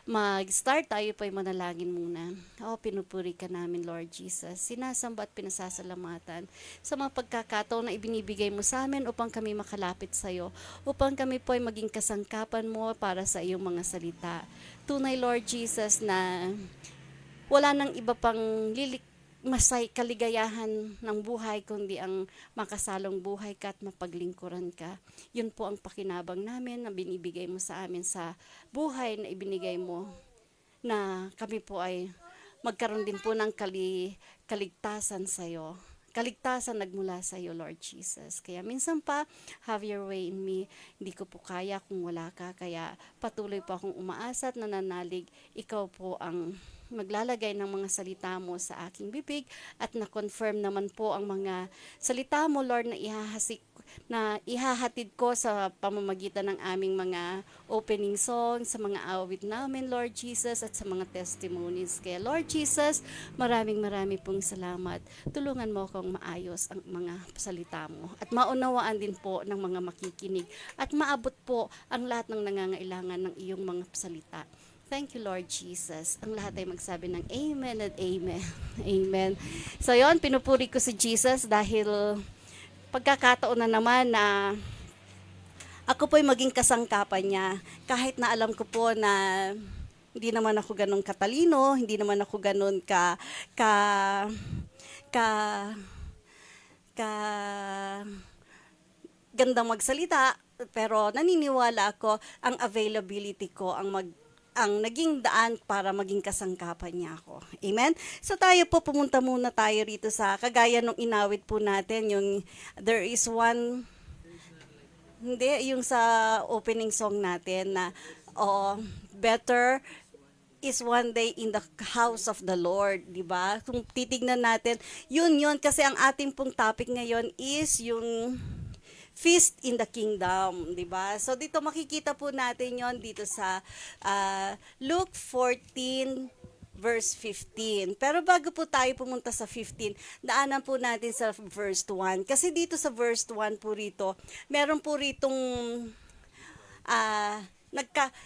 mag-start, tayo po'y manalangin muna. Pinupuri ka namin, Lord Jesus. Sinasamba at pinasasalamatan sa mga pagkakataon na ibinibigay mo sa amin upang kami makalapit sa iyo, upang kami po'y maging kasangkapan mo para sa iyong mga salita. Tunay, Lord Jesus, na wala nang iba pang kaligayahan ng buhay kundi ang makasalong buhay ka at mapaglingkuran ka. Yun po ang pakinabang namin na binibigay mo sa amin sa buhay na ibinigay mo, na kami po ay magkaroon din po ng kaligtasan sa iyo. Kaligtasan nagmula sa iyo, Lord Jesus. Kaya minsan pa, have your way in me. Hindi ko po kaya kung wala ka. Kaya patuloy po akong umaasa at nananalig. Ikaw po ang maglalagay ng mga salita mo sa aking bibig at na-confirm naman po ang mga salita mo, Lord, na ihahatid ko sa pamamagitan ng aming mga opening song, sa mga awit namin, Lord Jesus, at sa mga testimonies. Kaya, Lord Jesus, maraming pong salamat. Tulungan mo akong maayos ang mga salita mo at maunawaan din po ng mga makikinig at maabot po ang lahat ng nangangailangan ng iyong mga salita. Thank you, Lord Jesus. Ang lahat ay magsabi ng amen and amen. Amen. So yon, pinupuri ko si Jesus dahil pagkakataon na naman na ako po'y maging kasangkapan niya. Kahit na alam ko po na hindi naman ako ganun katalino, hindi naman ako ganun gandang magsalita, pero naniniwala ako ang availability ko, ang naging daan para maging kasangkapan niya ako. Amen? So tayo po, pumunta muna tayo rito sa, kagaya nung inawit po natin, yung there is one, hindi, yung sa opening song natin na, better is one day in the house of the Lord, di ba? Kung titignan natin, yun, kasi ang ating pong topic ngayon is yung feast in the kingdom, di ba? So dito makikita po natin yon dito sa Luke 14 verse 15. Pero bago po tayo pumunta sa 15, daanan po natin sa verse 1. Kasi dito sa verse 1 po rito, meron po ritong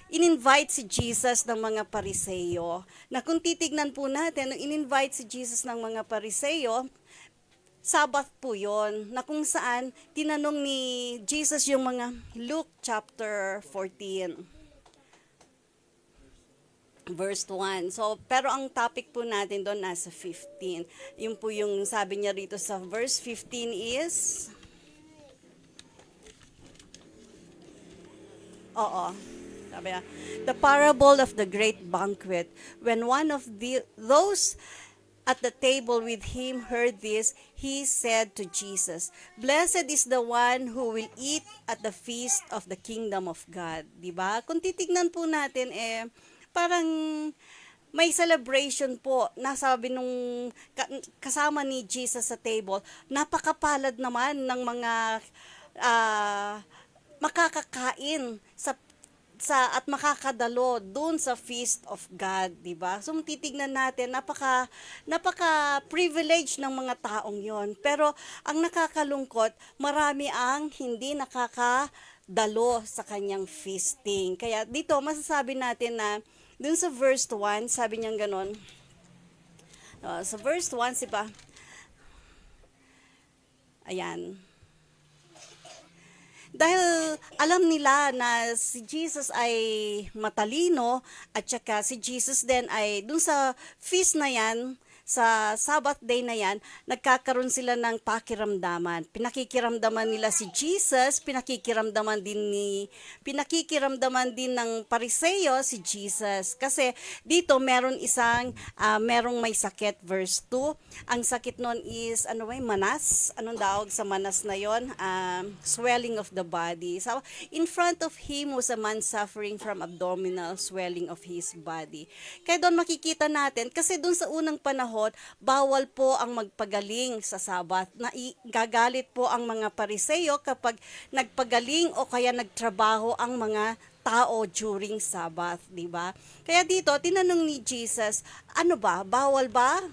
in-invite si Jesus ng mga Pariseyo. Na kung titignan po natin, nung in-invite si Jesus ng mga Pariseyo, Sabbath po yon, na kung saan tinanong ni Jesus yung mga Luke chapter 14, verse 1. So, pero ang topic po natin doon nasa 15. Yun po yung sabi niya rito sa verse 15 is, sabi niya, the parable of the great banquet, when one of those at the table with him heard this, he said to Jesus, "Blessed is the one who will eat at the feast of the kingdom of God." Diba? Kung titignan po natin, parang may celebration po. Nasabi nung kasama ni Jesus sa table, napakapalad naman ng mga makakakain at makakadalo dun sa feast of God, di ba? So titignan natin, napaka privilege ng mga taong 'yon. Pero ang nakakalungkot, marami ang hindi nakakadalo sa kanyang feasting. Kaya dito masasabi natin na dun sa verse 1, sabi niya ganon. Sa verse 1, diba? Ayan. Dahil alam nila na si Jesus ay matalino at saka si Jesus din ay dun sa feast na yan, sa Sabbath day na yan, nagkakaroon sila ng pakiramdaman. Pinakikiramdaman nila si Jesus, pinakikiramdaman din ng Pariseo si Jesus. Kasi dito merong may sakit, verse 2. Ang sakit nun is, manas? Anong daog sa manas na yon? Swelling of the body. So, in front of him was a man suffering from abdominal swelling of his body. Kaya doon makikita natin, kasi doon sa unang panahon, bawal po ang magpagaling sa Sabat. Gagalit po ang mga Pariseo kapag nagpagaling o kaya nagtrabaho ang mga tao during Sabbath, di ba? Kaya dito, tinanong ni Jesus, ano ba? Bawal ba?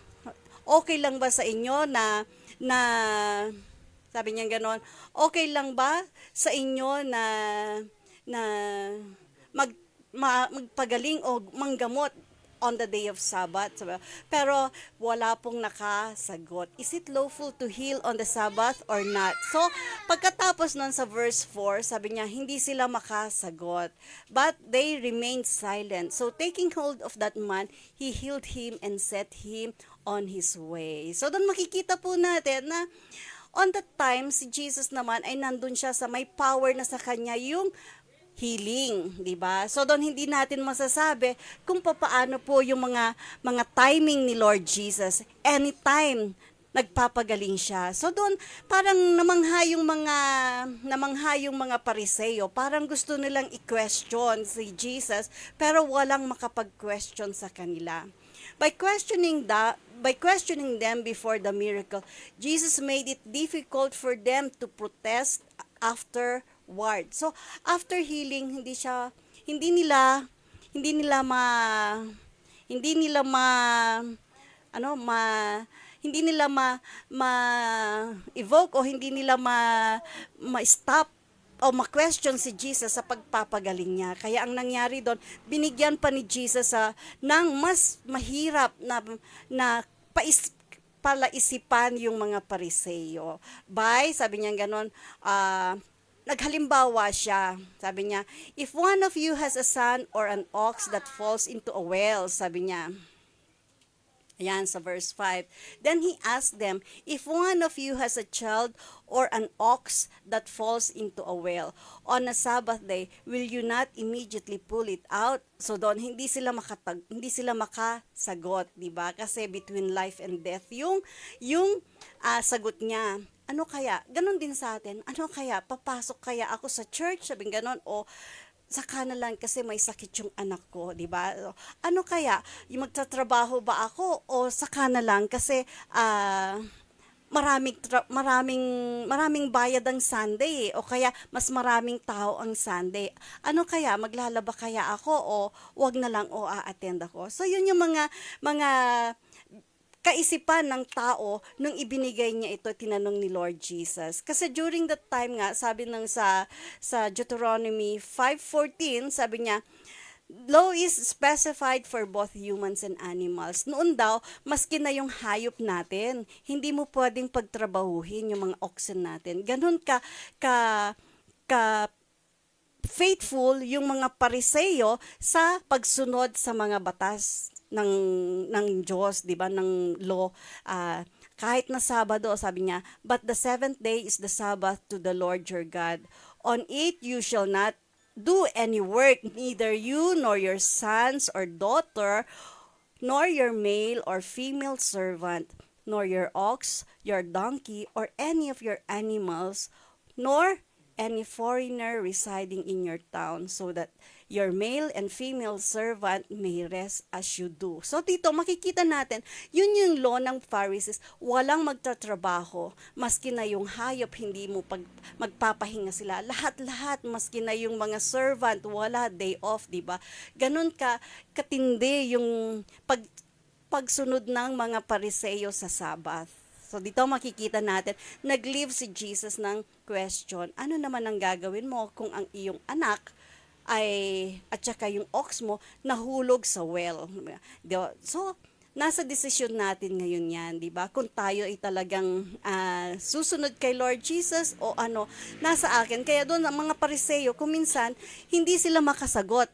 Okay lang ba sa inyo na sabi niya ganon, okay lang ba sa inyo na magpagaling o manggamot on the day of Sabbath? Pero wala pong nakasagot. Is it lawful to heal on the Sabbath or not? So, pagkatapos nun sa verse 4, sabi niya, hindi sila makasagot. But they remained silent. So, taking hold of that man, he healed him and set him on his way. So, doon makikita po natin na on that time, si Jesus naman ay nandun siya sa may power na sa kanya yung healing, di ba? So doon hindi natin masasabi kung paano po yung mga timing ni Lord Jesus. Anytime nagpapagaling siya. So doon parang namangha yung mga Pariseo, parang gusto nilang i-question si Jesus pero walang makapag-question sa kanila. By questioning them before the miracle, Jesus made it difficult for them to protest afterward. So, after healing, hindi nila ma-evoke o hindi nila ma-stop o ma-question si Jesus sa pagpapagaling niya. Kaya ang nangyari doon, binigyan pa ni Jesus ng mas mahirap na palaisipan yung mga Pariseo. Sabi niya ganon, naghalimbawa siya. Sabi niya, if one of you has a son or an ox that falls into a well, sabi niya. Ayan, sa verse 5. Then he asked them, if one of you has a child or an ox that falls into a well on a Sabbath day, will you not immediately pull it out? So doon, hindi sila makasagot, di ba? Kasi between life and death, yung sagot niya. Ano kaya? Ganon din sa atin. Ano kaya? Papasok kaya ako sa church? Sabing ganon. O saka na lang kasi may sakit yung anak ko, di ba? Ano kaya? Yung magtatrabaho ba ako o saka na lang kasi maraming bayad ang Sunday o kaya mas maraming tao ang Sunday. Ano kaya? Maglalaba kaya ako o wag na lang o a-attend ako? So yun yung mga kaisipan ng tao nung ibinigay niya ito, tinanong ni Lord Jesus. Kasi during that time nga, sabi sa Deuteronomy 5:14, sabi niya, law is specified for both humans and animals. Noon daw, maski na yung hayop natin, hindi mo pwedeng pagtrabahuhin yung mga oxen natin. Ganun ka faithful yung mga Pariseo sa pagsunod sa mga batas ng Diyos, 'di ba, ng law. Kahit na Sabado, sabi niya, but the seventh day is the Sabbath to the Lord your God. On it you shall not do any work, neither you nor your sons or daughter, nor your male or female servant, nor your ox, your donkey, or any of your animals, nor any foreigner residing in your town, so that your male and female servant may rest as you do. So dito makikita natin, yun yung law ng Pharisees, walang magtatrabaho, maski na yung hayop hindi mo magpapahinga sila. Lahat, maski na yung mga servant, wala day off, di ba? Ganun katindi yung pagsunod ng mga Pariseo sa Sabbath. So dito makikita natin, nag-leave si Jesus ng question, ano naman ang gagawin mo kung ang iyong anak at saka yung ox mo nahulog sa well. So, nasa desisyon natin ngayon yan, di ba? Kung tayo ay talagang susunod kay Lord Jesus o ano, nasa akin. Kaya doon ang mga Pariseo, kung minsan, hindi sila makasagot,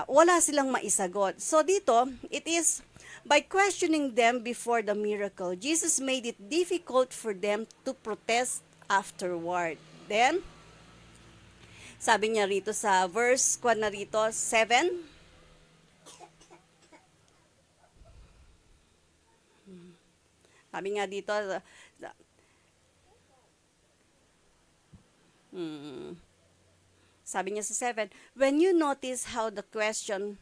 wala silang maisagot. So dito, it is by questioning them before the miracle, Jesus made it difficult for them to protest afterward. Then, sabi niya rito sa verse 7. Sabi nga dito, sabi niya sa 7, when you notice how the question,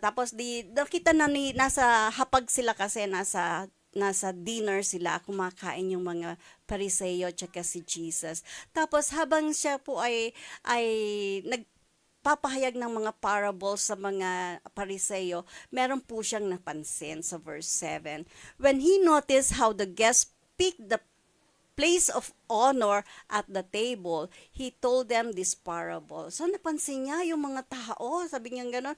tapos nakita na nasa hapag sila kasi nasa dinner sila, kumakain yung mga Pariseo tsaka si Jesus. Tapos habang siya po ay nagpapahayag ng mga parables sa mga Pariseo, meron po siyang napansin sa verse 7. When he noticed how the guests picked the place of honor at the table, he told them this parable. So napansin niya yung mga tao, sabi niya gano'n,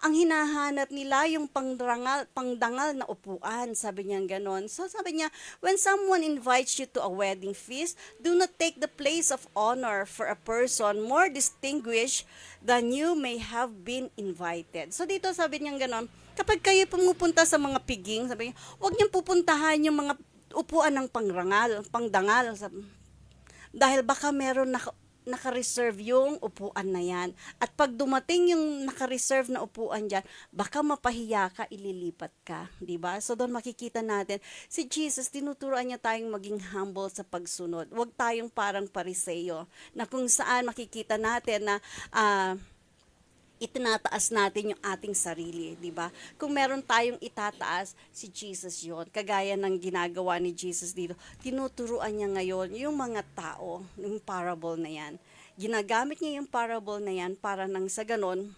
ang hinahanap nila yung pangdangal na upuan, sabi niya ganon. So sabi niya, when someone invites you to a wedding feast, do not take the place of honor for a person more distinguished than you may have been invited. So dito sabi niya ganon, kapag kayo pumupunta sa mga piging, sabi niya, huwag niyong pupuntahan yung mga upuan ng pangdangal. Dahil baka meron naka-reserve yung upuan na yan. At pag dumating yung naka-reserve na upuan dyan, baka mapahiya ka, ililipat ka. Diba? So doon makikita natin, si Jesus, tinuturuan niya tayong maging humble sa pagsunod. Huwag tayong parang Pariseo, na kung saan makikita natin na itinataas natin yung ating sarili, di ba? Kung meron tayong itataas, si Jesus yon. Kagaya ng ginagawa ni Jesus dito, tinuturuan niya ngayon yung mga tao, yung parable na yan. Ginagamit niya yung parable na yan para nang sa ganon,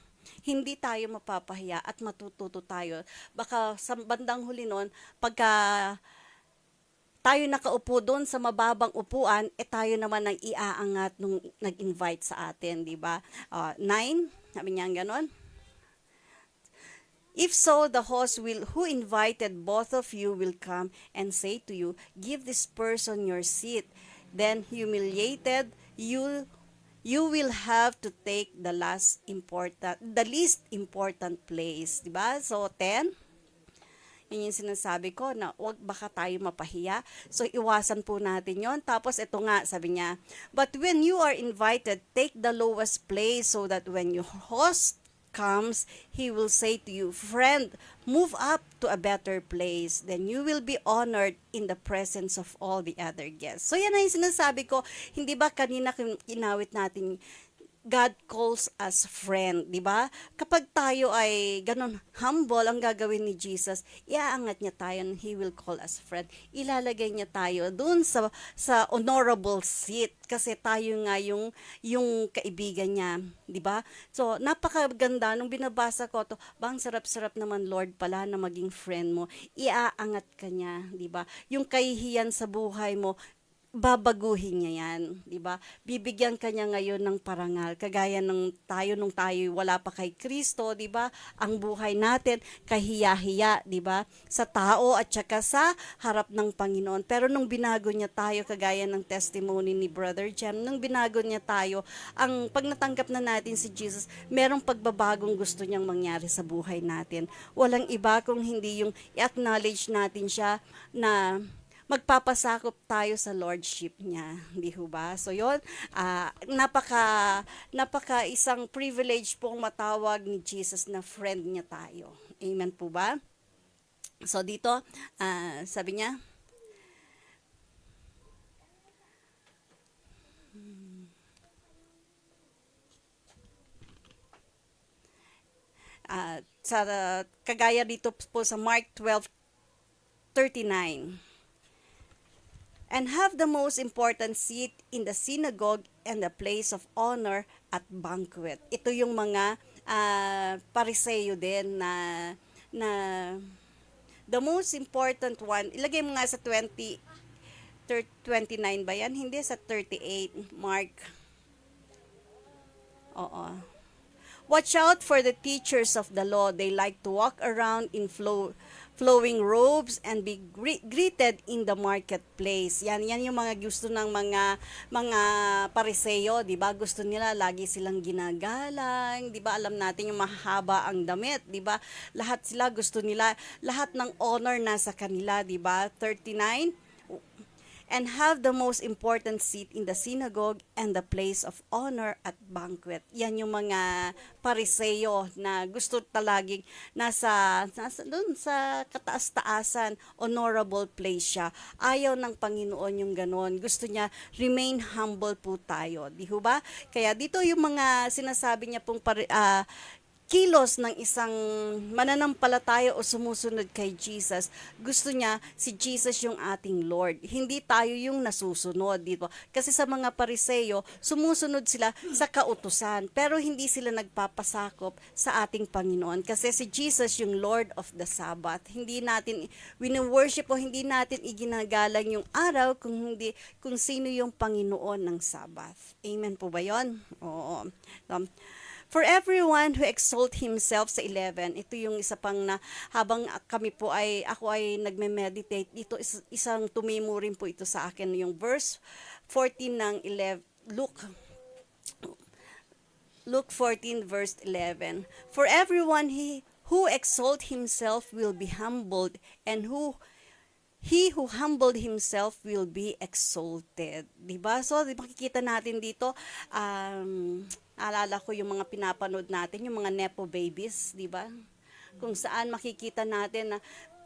hindi tayo mapapahiya at matututo tayo. Baka sa bandang huli nun, pagka tayo nakaupo doon sa mababang upuan, tayo naman ang iaangat nung nag-invite sa atin, di ba? 9, sabi niya ganon. If so, the host who invited both of you will come and say to you, give this person your seat. Then humiliated, you will have to take the least important place, di ba? So 10. Yun yung sinasabi ko na wag baka tayo mapahiya. So iwasan po natin yon. Tapos ito nga, sabi niya, but when you are invited, take the lowest place so that when your host comes, he will say to you, friend, move up to a better place. Then you will be honored in the presence of all the other guests. So yan na yung sinasabi ko. Hindi ba kanina kinawit natin, God calls us friend, di ba? Kapag tayo ay ganun humble, ang gagawin ni Jesus, iaangat niya tayo and He will call us friend. Ilalagay niya tayo dun sa honorable seat kasi tayo nga yung kaibigan niya, di ba? So, napakaganda nung binabasa ko to, bang sarap-sarap naman Lord pala na maging friend mo. Iaangat ka niya, di ba? Yung kahihiyan sa buhay mo, babaguhin niya yan, di ba? Bibigyan ka niya ngayon ng parangal, kagaya nung tayo wala pa kay Kristo, di ba? Ang buhay natin kahiya-hiya, di ba? Sa tao at saka sa harap ng Panginoon. Pero nung binago niya tayo, kagaya ng testimony ni Brother Jem, nung binago niya tayo, ang pag natanggap na natin si Jesus, merong pagbabagong gusto niyang mangyari sa buhay natin. Walang iba kung hindi yung i-acknowledge natin siya na magpapasakop tayo sa lordship niya, di ho ba? So yon, napaka isang privilege pong matawag ni Jesus na friend niya tayo. Amen po ba? So dito, sabi niya, sa kagaya dito po sa Mark 12:39. And have the most important seat in the synagogue and the place of honor at banquet. Ito yung mga Pariseo din na the most important one, ilagay mo nga sa 29 ba yan? Hindi, sa 38, Mark. Oo. Watch out for the teachers of the law. They like to walk around in flowing robes and be greeted in the marketplace. Yan yung mga gusto ng mga Pariseo, 'di ba? Gusto nila lagi silang ginagalang, 'di ba? Alam natin yung mahaba ang damit, 'di ba? Lahat sila gusto nila, lahat ng honor nasa kanila, 'di ba? 39, and have the most important seat in the synagogue and the place of honor at banquet. Yan yung mga Pariseo na gusto talaging nasa doon sa kataas-taasan, honorable place siya. Ayaw ng Panginoon yung ganon. Gusto niya remain humble po tayo. Di ho ba? Kaya dito yung mga sinasabi niya pong kilos ng isang mananampalataya o sumusunod kay Jesus. Gusto niya si Jesus yung ating Lord. Hindi tayo yung nasusunod dito. Kasi sa mga Pariseo, sumusunod sila sa kautusan. Pero hindi sila nagpapasakop sa ating Panginoon. Kasi si Jesus yung Lord of the Sabbath. Hindi natin wini-worship o hindi natin iginagalang yung araw kung sino yung Panginoon ng Sabbath. Amen po ba yun? Oo. For everyone who exalt himself sa 11, ito yung isa pang na habang ako ay nagme-meditate, ito isang tumimo rin po ito sa akin, yung verse 14 ng 11, Luke 14 verse 11. For everyone who exalt himself will be humbled, and he who humbled himself will be exalted. Diba? So, makikita natin dito, alala ko yung mga pinapanood natin, yung mga Nepo babies, di ba? Kung saan makikita natin na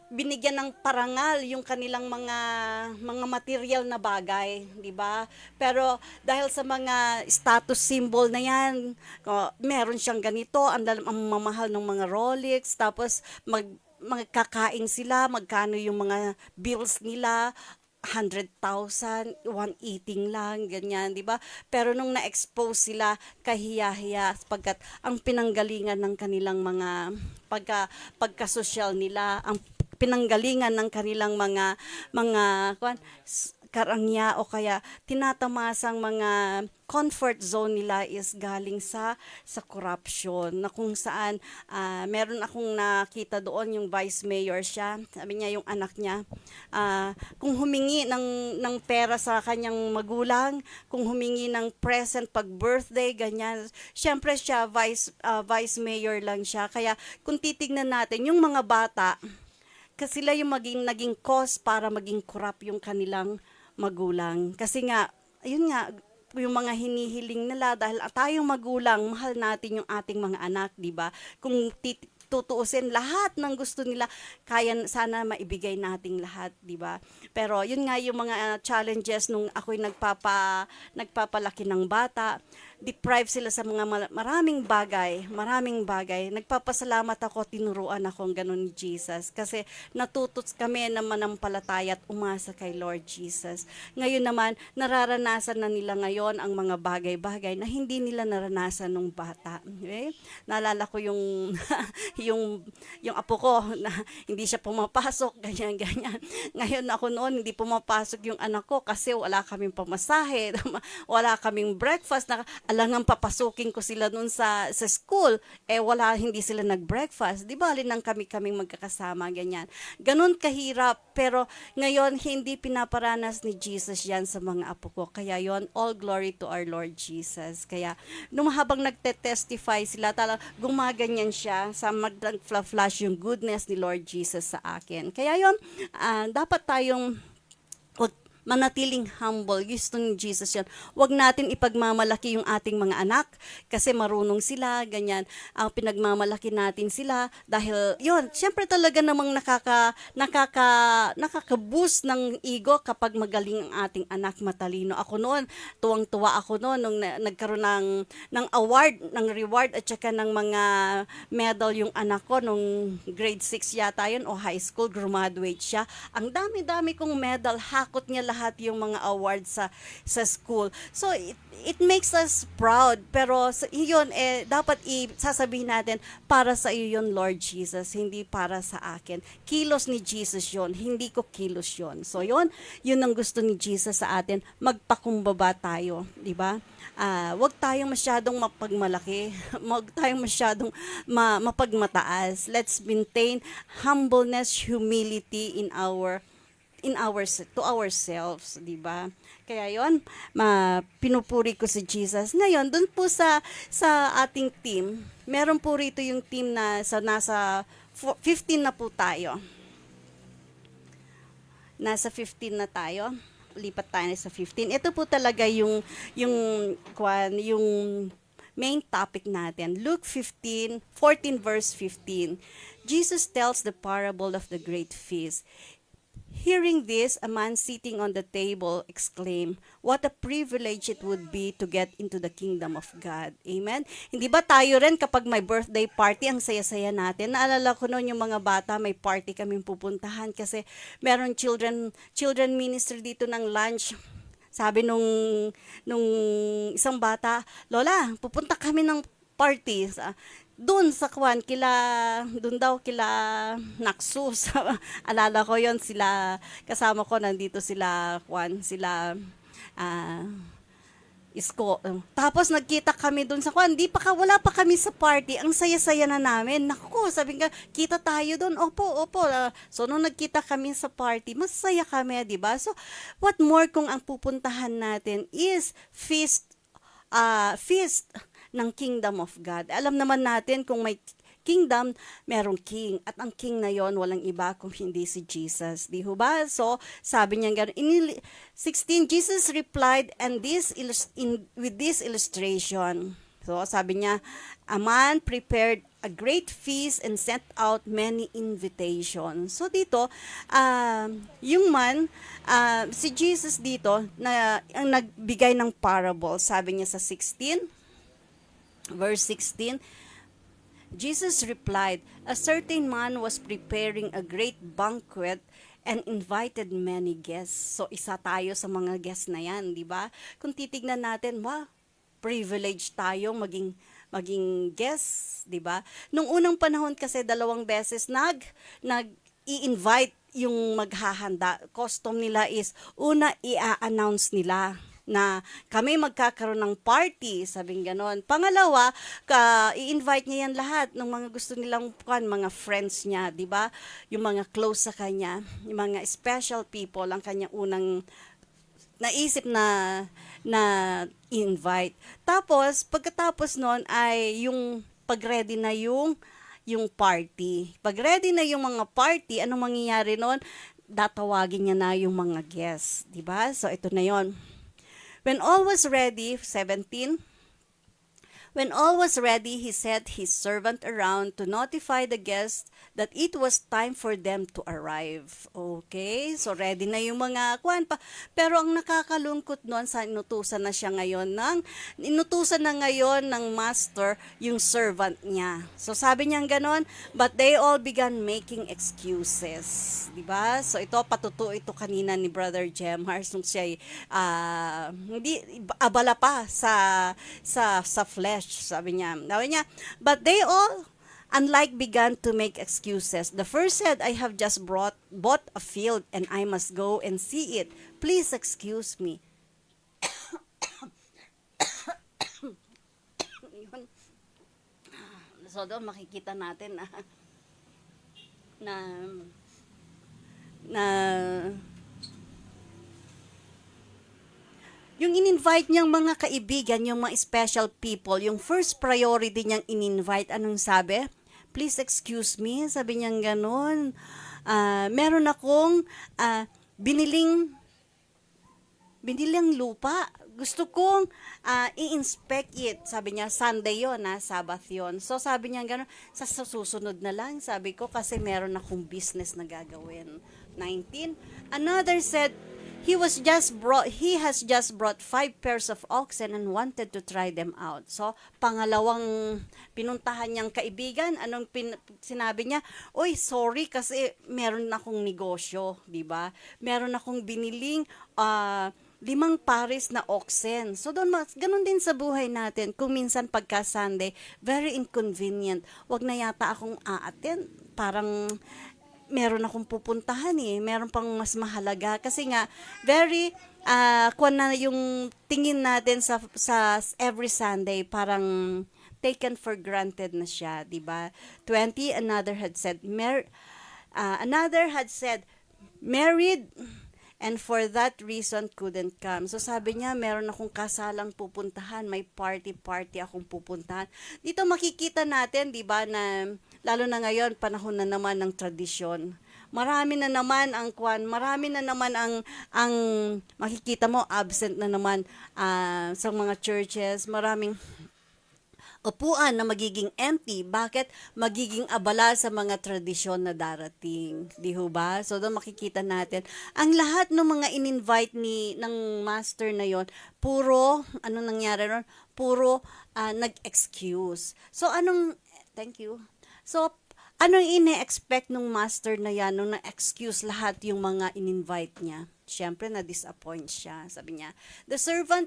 binigyan ng parangal yung kanilang mga material na bagay, di ba? Pero dahil sa mga status symbol na yan, meron siyang ganito, ang mamahal ng mga Rolex, tapos magkakain sila, magkano yung mga bills nila, 100,000, one eating lang, ganyan, di ba? Pero nung na-expose sila, kahiya-hiya, sapagkat ang pinanggalingan ng kanilang mga pagka-social nila, ang pinanggalingan ng kanilang mga karangya o kaya tinatamasang mga comfort zone nila is galing sa corruption, na kung saan meron akong nakita doon yung vice mayor siya, sabi niya yung anak niya, kung humingi ng pera sa kanyang magulang, kung humingi ng present pag birthday, ganyan, syempre siya vice mayor lang siya, kaya kung titignan natin yung mga bata, kasi sila yung naging cause para maging corrupt yung kanilang magulang. Kasi nga, ayun nga, yung mga hinihiling nila dahil tayong magulang, mahal natin yung ating mga anak, di ba? Kung tutuusin lahat ng gusto nila, kaya sana maibigay nating lahat, di ba? Pero yun nga yung mga challenges nung ako'y nagpapalaki ng bata, deprived sila sa mga maraming bagay. Nagpapasalamat ako, tinuruan ako ng ganun ni Jesus. Kasi natuto kami na manampalataya at umasa kay Lord Jesus. Ngayon naman, nararanasan na nila ngayon ang mga bagay-bagay na hindi nila naranasan nung bata. Okay? Naalala ko yung, yung apo ko na hindi siya pumapasok, ganyan. Ngayon ako noon, hindi pumapasok yung anak ko kasi wala kaming pamasahe, wala kaming breakfast, na alangang papasukin ko sila nun sa school, hindi sila nag-breakfast. Di ba, alinang kaming magkakasama, ganyan. Ganun kahirap, pero ngayon, hindi pinaparanas ni Jesus yan sa mga apo ko. Kaya yon, all glory to our Lord Jesus. Kaya, nung habang nagte-testify sila, gumaganyan siya sa mag-flash yung goodness ni Lord Jesus sa akin. Kaya yon, dapat tayong manatiling humble. Gusto ni Jesus yan. Huwag natin ipagmamalaki yung ating mga anak kasi marunong sila, ganyan. Pinagmamalaki natin sila dahil, yun, syempre talaga namang nakaka-boost ng ego kapag magaling ang ating anak, matalino. Ako noon, tuwang-tuwa ako noon nung nagkaroon ng award, ng reward at saka ng mga medal yung anak ko nung grade 6 yata yun o high school, graduate siya. Ang dami-dami kong medal, hakot niya lahat yung mga awards sa school. So, it makes us proud. Pero, yun, dapat sasabihin natin, para sa iyo yun, Lord Jesus, hindi para sa akin. Kilos ni Jesus yun, hindi ko kilos yun. So, yun ang gusto ni Jesus sa atin, magpakumbaba tayo, di ba? Wag tayong masyadong mapagmalaki, wag tayong masyadong mapagmataas. Let's maintain humbleness, humility to ourselves, di ba? Kaya yon, pinupuri ko si Jesus. Ngayon, dun po sa ating team, meron po rito yung team na nasa 15 na po tayo. Nasa 15 na tayo. Lipat tayo sa 15. Ito po talaga yung main topic natin. Luke 14 verse 15. Jesus tells the parable of the great feast. Hearing this, a man sitting on the table exclaimed, "What a privilege it would be to get into the kingdom of God." Amen? Hindi ba tayo rin kapag may birthday party, ang saya-saya natin? Naalala ko noon yung mga bata, may party kaming pupuntahan kasi meron children ministry dito ng lunch. Sabi nung isang bata, "Lola, pupunta kami ng party." Doon kila Naxus. Alala ko yon, sila, kasama ko, nandito sila Isko. Tapos nagkita kami doon sa wala pa kami sa party. Ang saya-saya na namin. Naku, sabi nga, kita tayo doon. Opo. So, nung nagkita kami sa party, masaya kami, di ba? So, what more kung ang pupuntahan natin is feast ng kingdom of God. Alam naman natin kung may kingdom, merong king. At ang king na yon, walang iba kung hindi si Jesus. Di ba? So, sabi niya gano'n. In 16, Jesus replied with this illustration. So, sabi niya, a man prepared a great feast and sent out many invitations. So, dito, yung man, si Jesus dito, ang nagbigay ng parable. Sabi niya sa 16, verse 16, Jesus replied, "A certain man was preparing a great banquet and invited many guests." So, isa tayo sa mga guests na yan, di ba? Kung titignan natin, privilege tayo maging guests, di ba? Nung unang panahon kasi, 2 beses nag-i-invite yung maghahanda. Custom nila is, una, i-announce nila na kami magkakaroon ng party, sabing ganon. Pangalawa, i-invite niya yan lahat ng mga gusto nilang mga friends niya, di ba? Yung mga close sa kanya, yung mga special people, ang kanyang unang naisip na invite. Tapos, pagkatapos nun ay yung pag-ready na yung yung party. Pag ready na yung mga party, anong mangyayari noon? Datawagin niya na yung mga guests, di ba? So ito na yon. When all was ready, 17, when all was ready, he sent his servant around to notify the guests that it was time for them to arrive. Okay? So, ready na yung mga kwan pa. Pero ang nakakalungkot noon, inutusan na ngayon ng master yung servant niya. So, sabi niya ganon, but they all began making excuses. Diba? So, ito, patuto ito kanina ni Brother Jemhars nung siya hindi abala pa sa flesh. Sabi niya, but they all unlike began to make excuses. The first said, I have just bought a field and I must go and see it. Please excuse me. So doon makikita natin na yung in-invite niyang mga kaibigan, yung mga special people, yung first priority niyang in-invite, anong sabi? Please excuse me, sabi niyang ganun. Meron akong biniling lupa. Gusto kong i-inspect it. Sabi niya, Sunday yun, Sabbath yun. So sabi niya gano'n, sa susunod na lang, sabi ko, kasi meron akong business na gagawin. 19. Another said, he has just brought 5 pairs of oxen and wanted to try them out. So, pangalawang pinuntahan niyang kaibigan, anong sinabi niya? Oy, sorry kasi meron akong negosyo, di ba? Meron akong biniling 5 pares na oxen. So, ganun din sa buhay natin. Kung minsan pagka Sunday, very inconvenient. Wag na yata akong aaten. Parang meron akong pupuntahan meron pang mas mahalaga kasi nga very kung na yung tingin natin sa every Sunday parang taken for granted na siya, di ba? 20, another had said married and for that reason couldn't come. So sabi niya, meron akong kasalang pupuntahan, may party akong pupuntahan. Dito makikita natin, di ba, na lalo na ngayon, panahon na naman ng tradisyon. Marami na naman ang makikita mo, absent na naman sa mga churches. Maraming upuan na magiging empty. Bakit? Magiging abala sa mga tradisyon na darating. Di ho ba? So, doon makikita natin. Ang lahat ng mga in-invite ng master na yon, puro, anong nangyari ron? Puro nag-excuse. So, thank you. So, anong ine-expect ng master na yan nung na-excuse lahat yung mga in-invite niya? Siyempre, na-disappoint siya. Sabi niya, the servant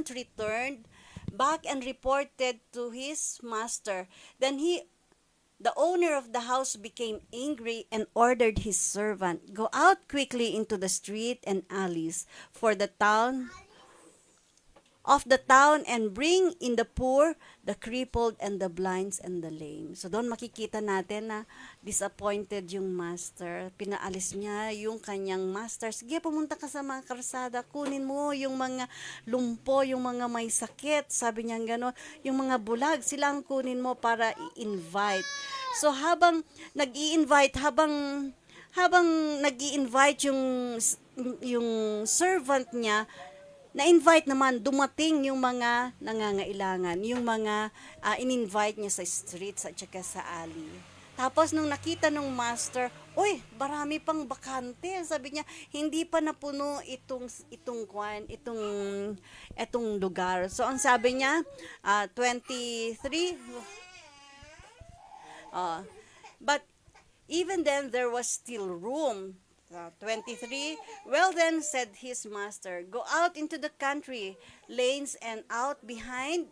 returned back and reported to his master. Then the owner of the house became angry and ordered his servant, go out quickly into the street and alleys of the town and bring in the poor, the crippled, and the blinds and the lame. So doon makikita natin na disappointed yung master. Pinaalis niya yung kanyang master. Sige, pumunta ka sa mga karsada. Kunin mo yung mga lumpo, yung mga may sakit. Sabi niya gano'n. Yung mga bulag, silang kunin mo para i-invite. So habang nag-i-invite yung servant niya, na-invite naman, dumating yung mga nangangailangan, yung mga in-invite niya sa streets at saka sa alley. Tapos nung nakita ng master, uy, marami pang bakante. Sabi niya, hindi pa napuno itong lugar. So ang sabi niya, 23, but even then there was still room. 23, well then, said his master, go out into the country lanes and out behind.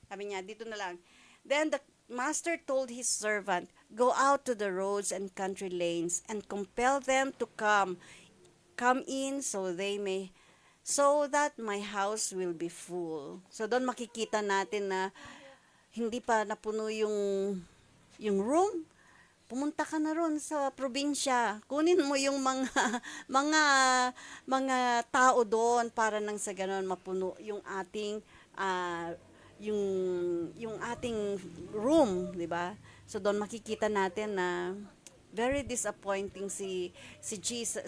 Sabi niya, dito na lang. Then the master told his servant, go out to the roads and country lanes and compel them to come in so that my house will be full. So doon makikita natin na hindi pa napuno yung room. Pumunta ka na ron sa probinsya. Kunin mo yung mga tao doon para nang sa ganon mapuno yung ating ating room, di ba? So doon makikita natin na very disappointing si Jesus,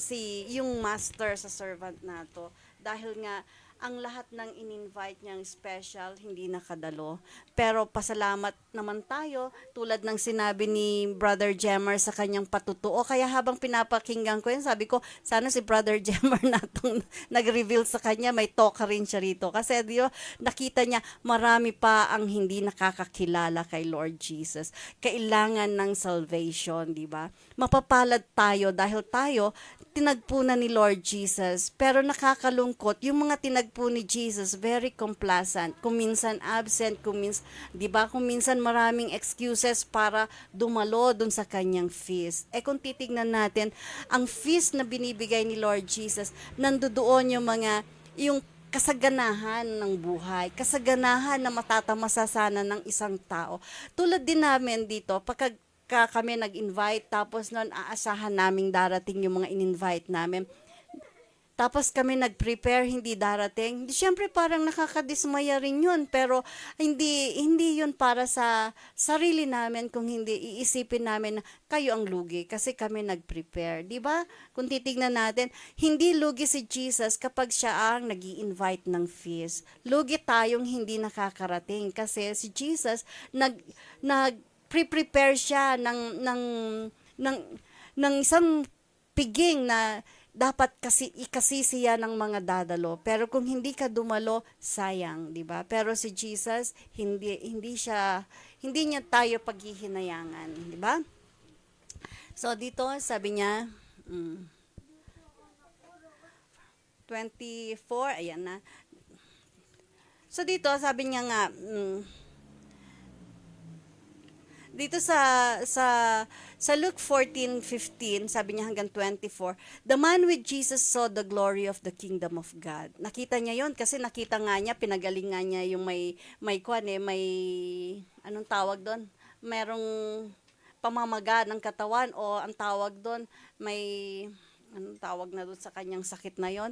yung master sa servant nato, dahil nga ang lahat ng in-invite niyang special hindi nakadalo. Pero pasalamat naman tayo, tulad ng sinabi ni Brother Jemmer sa kanyang patutuo. Kaya habang pinapakinggan ko yun, sabi ko, sana si Brother Jemmer na itong nag-reveal sa kanya, may talk rin siya rito. Kasi nakita niya, marami pa ang hindi nakakakilala kay Lord Jesus. Kailangan ng salvation, di ba? Mapapalad tayo dahil tayo, tinagpo na ni Lord Jesus. Pero nakakalungkot, yung mga tinagpo ni Jesus, very complacent. Kung minsan absent, di ba? Kung minsan maraming excuses para dumalo dun sa kanyang feast. Kung titignan natin, ang feast na binibigay ni Lord Jesus, nandoon yung kasaganahan ng buhay, kasaganahan na matatamasa sana ng isang tao. Tulad din namin dito, pagka kami nag-invite, tapos noon aasahan naming darating yung mga in-invite namin. Tapos kami nag-prepare, hindi darating. Siyempre parang nakakadismaya rin yun, pero hindi yun para sa sarili namin, kung hindi iisipin namin na kayo ang lugi kasi kami nag-prepare. Di ba? Kung titignan natin, hindi lugi si Jesus kapag siya ang nag-i-invite ng feast. Lugi tayong hindi nakakarating kasi si Jesus prepare siya ng isang piging na dapat ikasisiya ng mga dadalo. Pero kung hindi ka dumalo, sayang, di ba? Pero si Jesus, hindi niya tayo paghihinayangan, di ba? So dito sabi niya 24, ayan na. So dito sabi niya nga dito sa Luke 14:15, sabi niya hanggang 24, the man with Jesus saw the glory of the kingdom of God. Nakita niya yon kasi nakita nga niya, pinagalingan niya yung may anong tawag doon? Merong pamamaga ng katawan, o ang tawag doon, anong tawag na doon sa kanyang sakit na yon?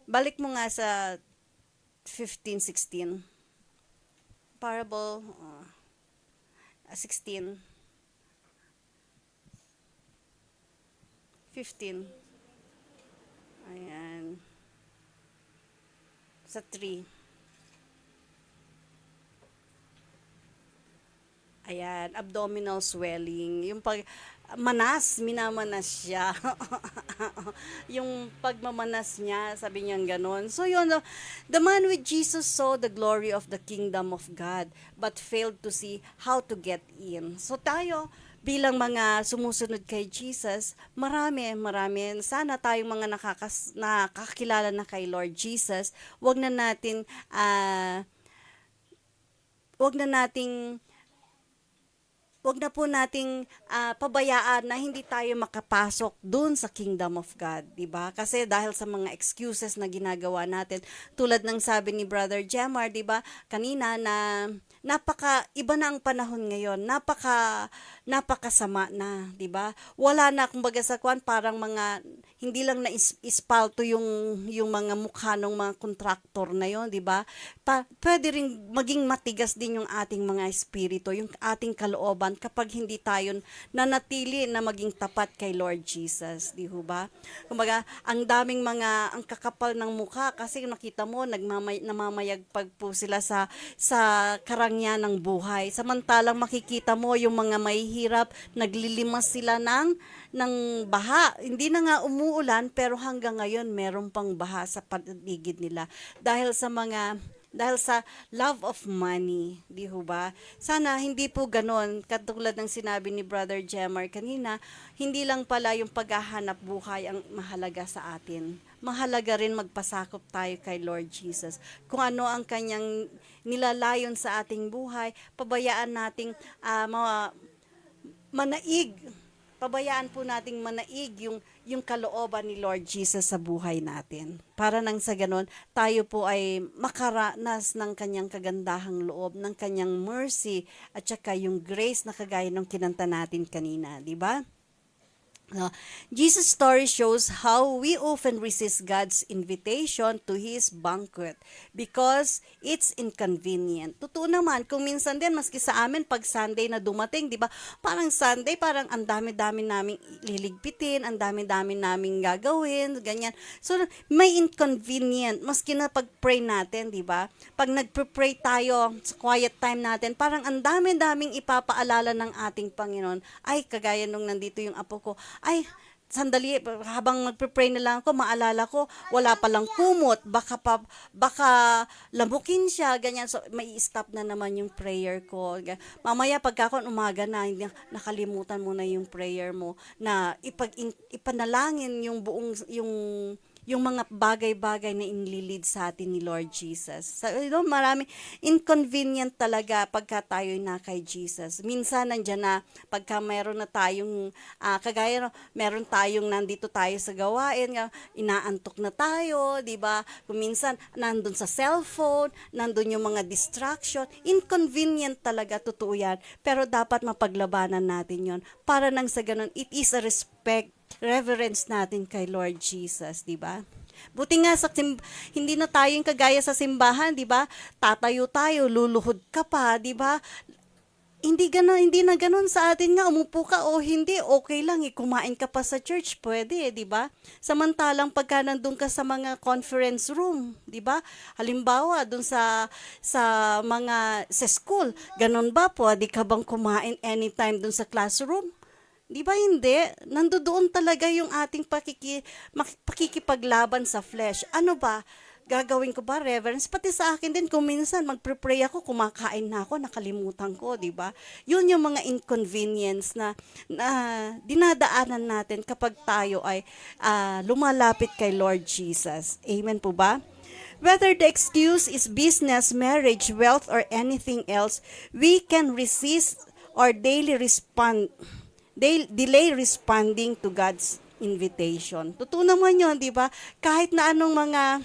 Balik mo nga sa 15:16. Parable 16, 15, ayan, sa 3, ayan, abdominal swelling, yung minamanas siya. Yung pagmamanas niya, sabi niya gano'n. So yun, the man with Jesus saw the glory of the kingdom of God, but failed to see how to get in. So tayo, bilang mga sumusunod kay Jesus, marami, sana tayong mga nakakilala na kay Lord Jesus, wag na po nating pabayaan na hindi tayo makapasok dun sa kingdom of God, di ba? Kasi dahil sa mga excuses na ginagawa natin, tulad ng sabi ni Brother Jemar, di ba, kanina, na iba na ang panahon ngayon, napakasama na, di ba? Wala na, kumbaga sa parang hindi lang na ispalto yung mga mukha ng mga kontraktor na yon, di ba? Pwede rin maging matigas din yung ating mga espiritu, yung ating kalooban, kapag hindi tayo nanatili na maging tapat kay Lord Jesus, di ba? Kumbaga, ang kakapal ng mukha kasi nakita mo, namamayagpag po sila sa karangyan ng buhay. Samantalang makikita mo yung mga mahihirap, naglilimas sila ng baha. Hindi na nga umuulan, pero hanggang ngayon meron pang baha sa paligid nila dahil sa love of money, di ba? Sana hindi po ganon, katulad ng sinabi ni Brother Jemar kanina, hindi lang pala yung paghahanap buhay ang mahalaga sa atin. Mahalaga rin magpasakop tayo kay Lord Jesus. Kung ano ang kanyang nilalayon sa ating buhay, pabayaan nating manaig. Pabayaan po nating manaig yung kalooban ni Lord Jesus sa buhay natin. Para nang sa ganon, tayo po ay makaranas ng kanyang kagandahang loob, ng kanyang mercy, at saka yung grace na kagaya ng kinanta natin kanina, di ba? Jesus' story shows how we often resist God's invitation to His banquet because it's inconvenient. Totoo naman, kung minsan din, maski sa amin, pag Sunday na dumating, di ba, parang Sunday, parang ang dami-dami naming liligpitin, ang dami-dami naming gagawin, ganyan. So, may inconvenient, maski na pag-pray natin, di ba? Pag nagpre-pray tayo sa quiet time natin, parang ang dami-daming ipapaalala ng ating Panginoon. Ay, kagaya nung nandito yung apo ko, ay, sandali, habang magpe-pray na lang ako, maalala ko, wala palang kumot, baka lamukin siya, ganyan. So, may stop na naman yung prayer ko. Mamaya, pagka ako umaga na, hindi, nakalimutan mo na yung prayer mo, na ipanalangin yung buong, yung mga bagay-bagay na inililid sa atin ni Lord Jesus. So, marami inconvenient talaga pagka tayo na kay Jesus. Minsan nandiyan na pagka meron na tayong kagaya meron tayong nandito tayo sa gawain, inaantok na tayo, 'di ba? Kung minsan nandun sa cellphone, nandun yung mga distraction, inconvenient talaga, totoo 'yan. Pero dapat mapaglabanan natin 'yon para nang sa ganun it is a reverence natin kay Lord Jesus, di ba? Buti nga hindi na tayong kagaya sa simbahan, di ba? Tatayo tayo, luluhod ka pa, di ba? Hindi na ganun sa atin nga, umupo ka o hindi, okay lang, kumain ka pa sa church, pwede, di ba? Samantalang pagka nandun ka sa mga conference room, di ba? Halimbawa, dun sa school, ganun ba, pwede ka bang kumain anytime dun sa classroom? Di ba hindi? Nandoon talaga yung ating pakikipaglaban sa flesh. Ano ba? Gagawin ko ba reverence? Pati sa akin din, kung minsan magpre-pray ako, kumakain na ako, nakalimutan ko, di ba? Yun yung mga inconvenience na dinadaanan natin kapag tayo ay lumalapit kay Lord Jesus. Amen po ba? Whether the excuse is business, marriage, wealth, or anything else, we can resist or delay responding to God's invitation. Totoo naman yun, di ba? Kahit na anong mga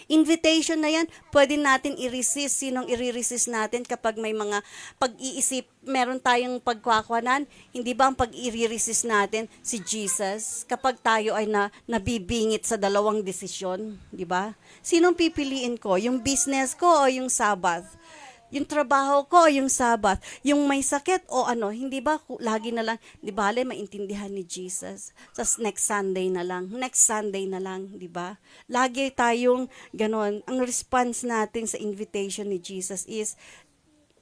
invitation na yan, pwede natin i-resist. Sinong i-resist natin kapag may mga pag-iisip, meron tayong pagkwakwanan, hindi ba ang pag-i-resist natin si Jesus kapag tayo ay nabibingit sa dalawang desisyon, di ba? Sinong pipiliin ko? Yung business ko o yung Sabbath? Yung trabaho ko, yung Sabbath, yung may sakit o ano, hindi ba lagi na lang, di ba, maintindihan ni Jesus. Sa next Sunday na lang, di ba? Lagi tayong ganon. Ang response natin sa invitation ni Jesus is,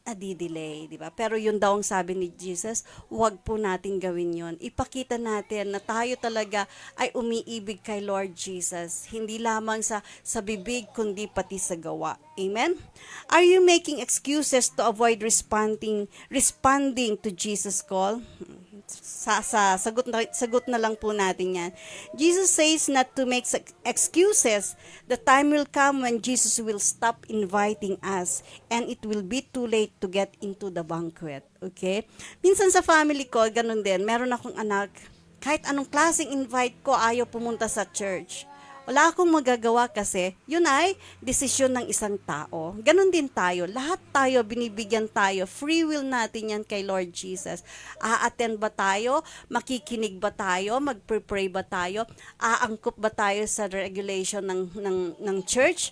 nadidelay, di ba? Pero yun daw ang sabi ni Jesus, huwag po natin gawin yun. Ipakita natin na tayo talaga ay umiibig kay Lord Jesus. Hindi lamang sa bibig, kundi pati sa gawa. Amen? Are you making excuses to avoid responding to Jesus' call? Sagot na lang po natin yan. Jesus says not to make excuses. The time will come when Jesus will stop inviting us and it will be too late to get into the banquet. Okay? Minsan sa family ko, ganun din. Meron akong anak, kahit anong klaseng invite ko, ayaw pumunta sa church. Wala akong magagawa kasi yun ay desisyon ng isang tao. Ganon din tayo. Lahat tayo, binibigyan tayo. Free will natin yan kay Lord Jesus. A-attend ba tayo? Makikinig ba tayo? Mag-pray ba tayo? Aangkop ba tayo sa regulation ng church?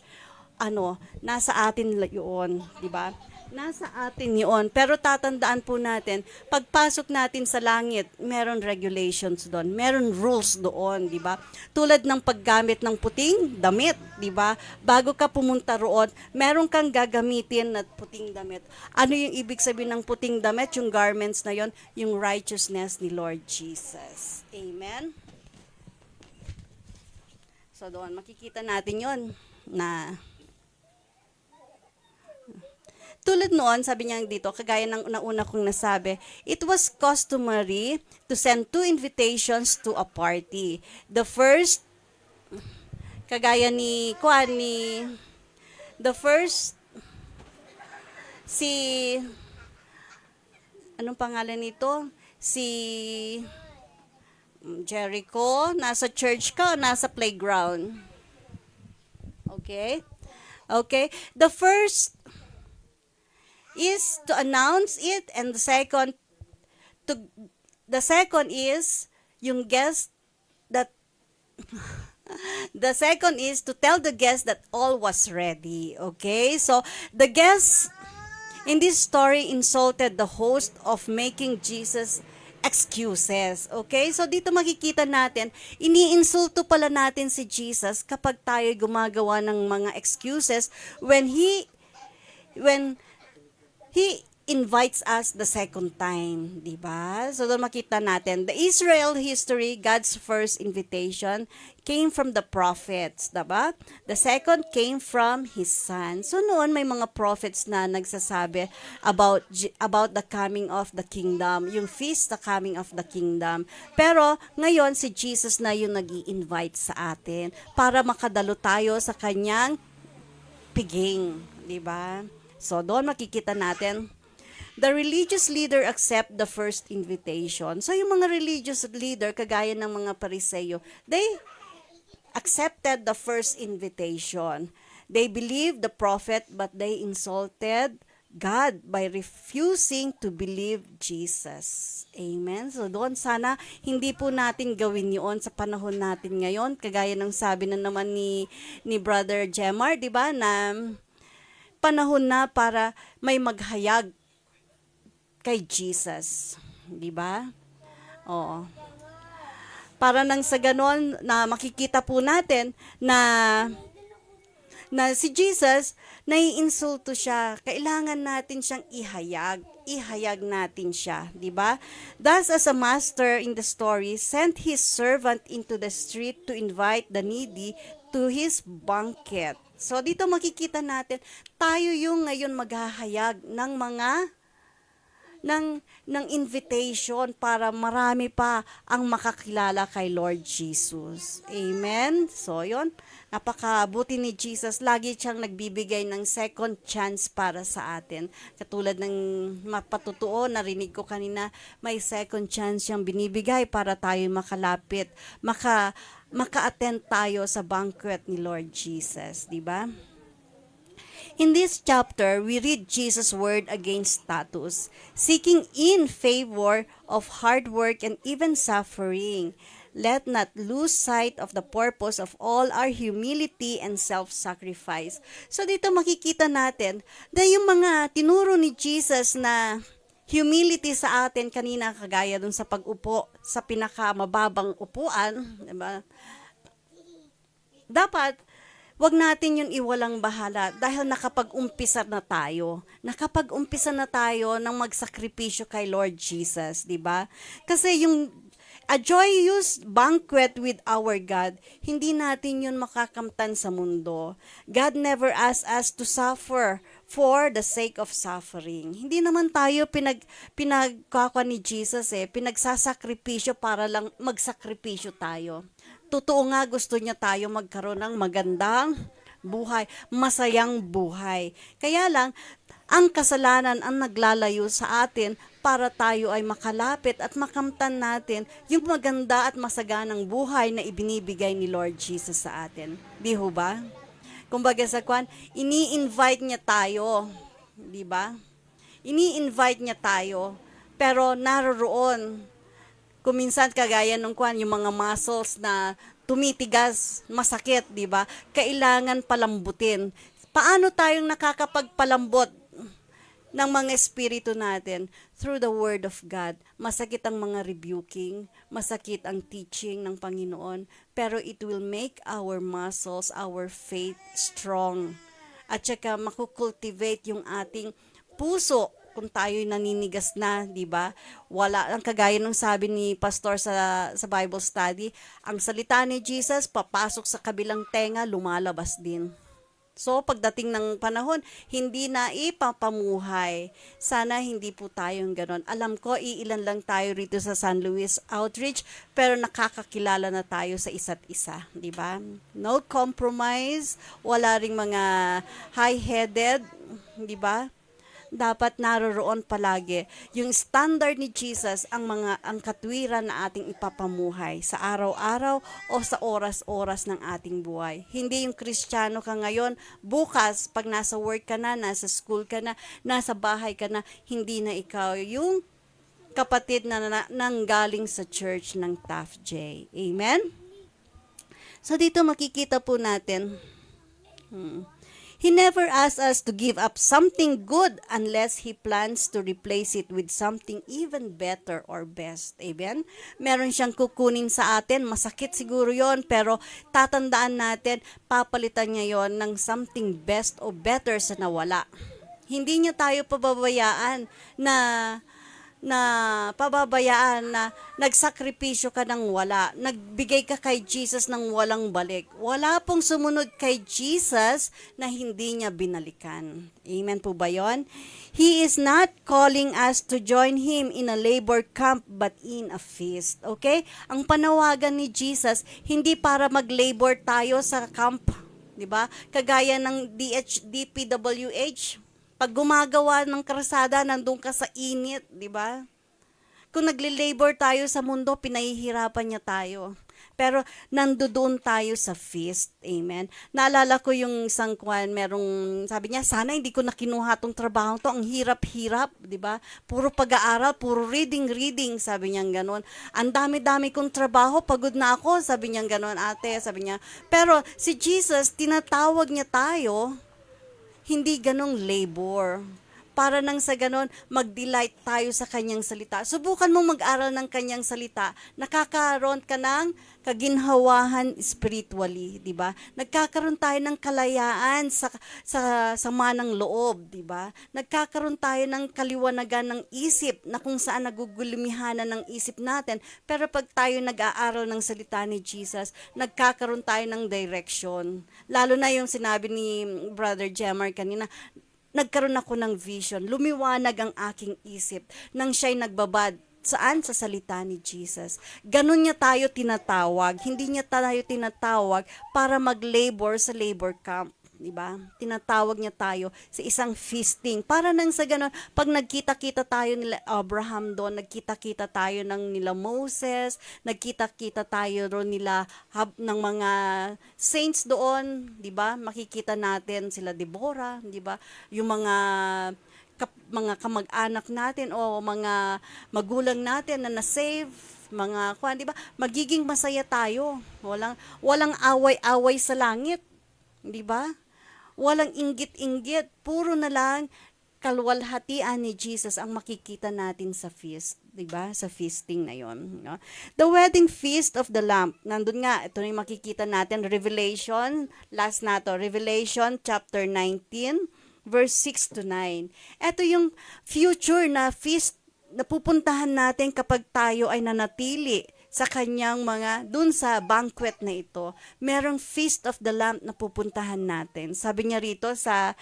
Nasa atin yun, di ba? Nasa atin yun. Pero tatandaan po natin, pagpasok natin sa langit, meron regulations doon. Meron rules doon, di ba? Tulad ng paggamit ng puting damit, di ba? Bago ka pumunta roon, meron kang gagamitin na puting damit. Ano yung ibig sabihin ng puting damit? Yung garments na yon, yung righteousness ni Lord Jesus. Amen? So doon, makikita natin yon na tulad noon, sabi niya dito, kagaya ng nauna kong nasabi, it was customary to send 2 invitations to a party. The first, kagaya anong pangalan nito? Si Jericho, nasa church ka o nasa playground? Okay? Okay? The first is to announce it, and the second is yung guest that the second is to tell the guest that all was ready. Okay? So, the guests in this story insulted the host of making Jesus excuses. Okay? So, dito makikita natin, iniinsulto pala natin si Jesus kapag tayo gumagawa ng mga excuses when He invites us the second time, di ba? So doon makita natin, the Israel history, God's first invitation came from the prophets, di ba? The second came from His Son. So noon may mga prophets na nagsasabi about the coming of the kingdom, yung feast, the coming of the kingdom. Pero ngayon si Jesus na yung nag-i-invite sa atin para makadalo tayo sa kanyang piging, di ba? So doon makikita natin, the religious leader accept the first invitation. So, yung mga religious leader, kagaya ng mga Pariseo, they accepted the first invitation. They believed the prophet, but they insulted God by refusing to believe Jesus. Amen? So, doon sana, hindi po natin gawin yun sa panahon natin ngayon. Kagaya ng sabi na naman ni Brother Jemar, di ba, na panahon na para may maghayag kay Jesus, di ba? Oo. Para nang sa ganon na makikita po natin na si Jesus, naiinsulto siya. Kailangan natin siyang ihayag. Ihayag natin siya, di ba? Thus, as a master in the story, sent his servant into the street to invite the needy to his banquet. So, dito makikita natin, tayo yung ngayon maghahayag ng invitation para marami pa ang makakilala kay Lord Jesus. Amen? So, yun. Napakabuti ni Jesus. Lagi siyang nagbibigay ng second chance para sa atin. Katulad ng mapatutuo, narinig ko kanina, may second chance siyang binibigay para tayo makalapit, maka-attend tayo sa banquet ni Lord Jesus. Diba? In this chapter, we read Jesus' word against status, seeking in favor of hard work and even suffering. Let not lose sight of the purpose of all our humility and self-sacrifice. So dito makikita natin na yung mga tinuro ni Jesus na humility sa atin kanina, kagaya dun sa pag-upo sa pinakamababang upuan, diba? Dapat wag natin yun iwalang bahala dahil nakapag-umpisa na tayo. Nakapag-umpisa na tayo ng magsakripisyo kay Lord Jesus, di ba? Kasi yung a joyous banquet with our God, hindi natin yun makakamtan sa mundo. God never asked us to suffer for the sake of suffering. Hindi naman tayo pinagkakwa ni Jesus pinagsasakripisyo para lang magsakripisyo tayo. Totoo nga gusto niya tayo magkaroon ng magandang buhay, masayang buhay. Kaya lang, ang kasalanan ang naglalayo sa atin para tayo ay makalapit at makamtan natin yung maganda at masaganang buhay na ibinibigay ni Lord Jesus sa atin. Di ho ba? Kumbaga sa kwan, ini-invite niya tayo. Di ba? Ini-invite niya tayo. Pero naroroon, kuminsan kagaya nung kwan, yung mga muscles na tumitigas, masakit, di ba? Kailangan palambutin. Paano tayong nakakapagpalambot ng mga espiritu natin? Through the Word of God. Masakit ang mga rebuking, masakit ang teaching ng Panginoon, pero it will make our muscles, our faith strong. At saka makukultivate yung ating puso kung tayo'y naninigas na, di ba? Wala, ang kagaya ng sabi ni pastor sa Bible study, ang salita ni Jesus, papasok sa kabilang tenga, lumalabas din. So, pagdating ng panahon, hindi na ipapamuhay. Sana hindi po tayong ganon. Alam ko, iilan lang tayo rito sa San Luis Outreach, pero nakakakilala na tayo sa isa't isa, di ba? No compromise, wala ring mga high-headed, di ba? Dapat naroroon palagi yung standard ni Jesus ang katwiran na ating ipapamuhay sa araw-araw o sa oras-oras ng ating buhay. Hindi yung Kristiyano ka ngayon, bukas pag nasa work ka na, nasa school ka na, nasa bahay ka na, hindi na ikaw yung kapatid na nanggaling sa church ng Taft J. Amen? So dito makikita po natin, He never asks us to give up something good unless He plans to replace it with something even better or best. Amen? Meron siyang kukunin sa atin. Masakit siguro yon, pero tatandaan natin, papalitan niya yon ng something best o better sa nawala. Hindi niya tayo pababayaan na nagsakripisyo ka ng wala. Nagbigay ka kay Jesus ng walang balik. Wala pong sumunod kay Jesus na hindi niya binalikan. Amen po ba yun? He is not calling us to join Him in a labor camp but in a feast. Okay? Ang panawagan ni Jesus, hindi para mag-labor tayo sa camp. Diba? Kagaya ng DPWH, pag gumagawa ng krusada, nandun ka sa init, di ba? Kung nagle-labor tayo sa mundo, pinahihirapan niya tayo. Pero nandoon tayo sa feast. Amen. Naalala ko yung isang sabi niya, sana hindi ko na kinuha tong trabaho to. Ang hirap-hirap, di ba? Puro pag-aaral, puro reading, sabi niya gano'n. Ang dami-dami kong trabaho, pagod na ako, sabi niya gano'n, ate, sabi niya. Pero si Jesus, tinatawag niya tayo, hindi ganong labor. Para nang sa ganon, mag-delight tayo sa kanyang salita. Subukan mong mag-aral ng kanyang salita. Nakakaroon ka ng kaginhawahan spiritually, di ba? Nagkakaroon tayo ng kalayaan sa sama ng loob, di ba? Nagkakaroon tayo ng kaliwanagan ng isip na kung saan nagugulumihanan ng isip natin. Pero pag tayo nag-aaral ng salita ni Jesus, nagkakaroon tayo ng direction. Lalo na yung sinabi ni Brother Jemar kanina, nagkaroon ako ng vision, lumiwanag ang aking isip nang siya'y nagbabad. Saan? Sa salita ni Jesus. Ganon niya tayo tinatawag. Hindi niya tayo tinatawag para mag-labor sa labor camp. Diba? Tinatawag niya tayo sa isang feasting. Para nang sa ganon, pag nagkita-kita tayo nila Abraham doon, nagkita-kita tayo ng nila Moses, nagkita-kita tayo ron nila ng mga saints doon, di ba? Makikita natin sila Deborah, di ba? Yung mga kamag-anak natin o mga magulang natin na na-save, mga di ba? Magiging masaya tayo. Walang away-away sa langit, di ba? Walang inggit-inggit, puro na lang kalwalhatian ni Jesus ang makikita natin sa feast, 'di ba? Sa feasting na 'yon, no? The wedding feast of the Lamb. Nandun nga, ito na 'yung makikita natin, Revelation, last na to, Revelation chapter 19, verse 6 to 9. Ito 'yung future na feast na pupuntahan natin kapag tayo ay nanatili sa kanyang dun sa banquet na ito, merong Feast of the Lamb na pupuntahan natin. Sabi niya rito sa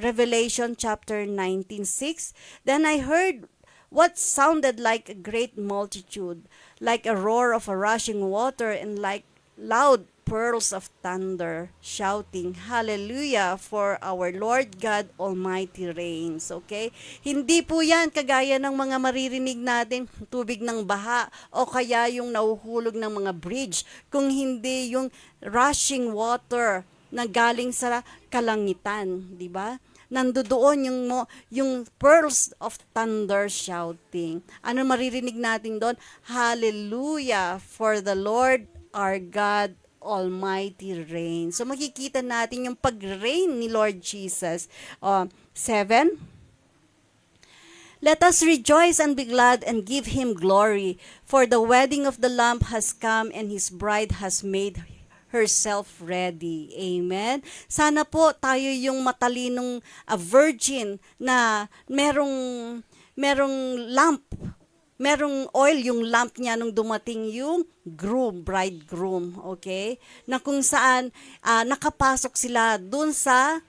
Revelation chapter 19:6, Then I heard what sounded like a great multitude, like a roar of a rushing water and like loud pearls of thunder, shouting, Hallelujah, for our Lord God Almighty reigns. Okay? Hindi po yan kagaya ng mga maririnig natin, tubig ng baha, o kaya yung nahuhulog ng mga bridge, kung hindi yung rushing water na galing sa kalangitan, di ba? Nandoon yung pearls of thunder shouting. Ano maririnig natin doon? Hallelujah, for the Lord our God Almighty reign. So makikita natin yung pag-reign ni Lord Jesus. 7. Let us rejoice and be glad and give Him glory, for the wedding of the Lamb has come and His bride has made herself ready. Amen. Sana po tayo yung matalinong virgin na merong lamp, merong oil yung lamp niya nung dumating yung bridegroom, okay? Na kung saan nakapasok sila doon sa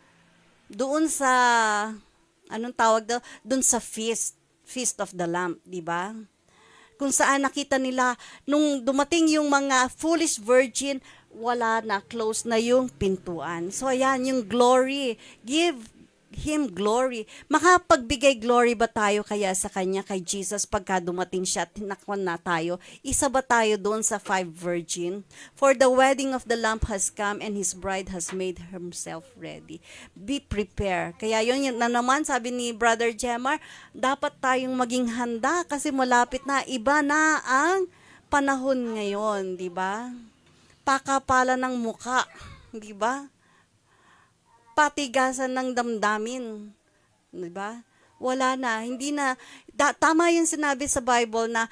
anong tawag daw? Doon sa feast of the Lamb, di ba? Kung saan nakita nila nung dumating yung mga foolish virgin, wala na, close na yung pintuan. So ayan, yung glory. Give Him glory. Makapagbigay glory ba tayo kaya sa Kanya, kay Jesus, pagka dumating siya at tinakwan na tayo? Isa ba tayo doon sa 5 virgin? For the wedding of the Lamb has come and His bride has made himself ready. Be prepared. Kaya yun na naman, sabi ni Brother Jemar, dapat tayong maging handa kasi malapit na, iba na ang panahon ngayon, di ba? Pakapala ng muka, di ba? Patigasan ng damdamin, di ba? Wala na, hindi na, tama yung sinabi sa Bible na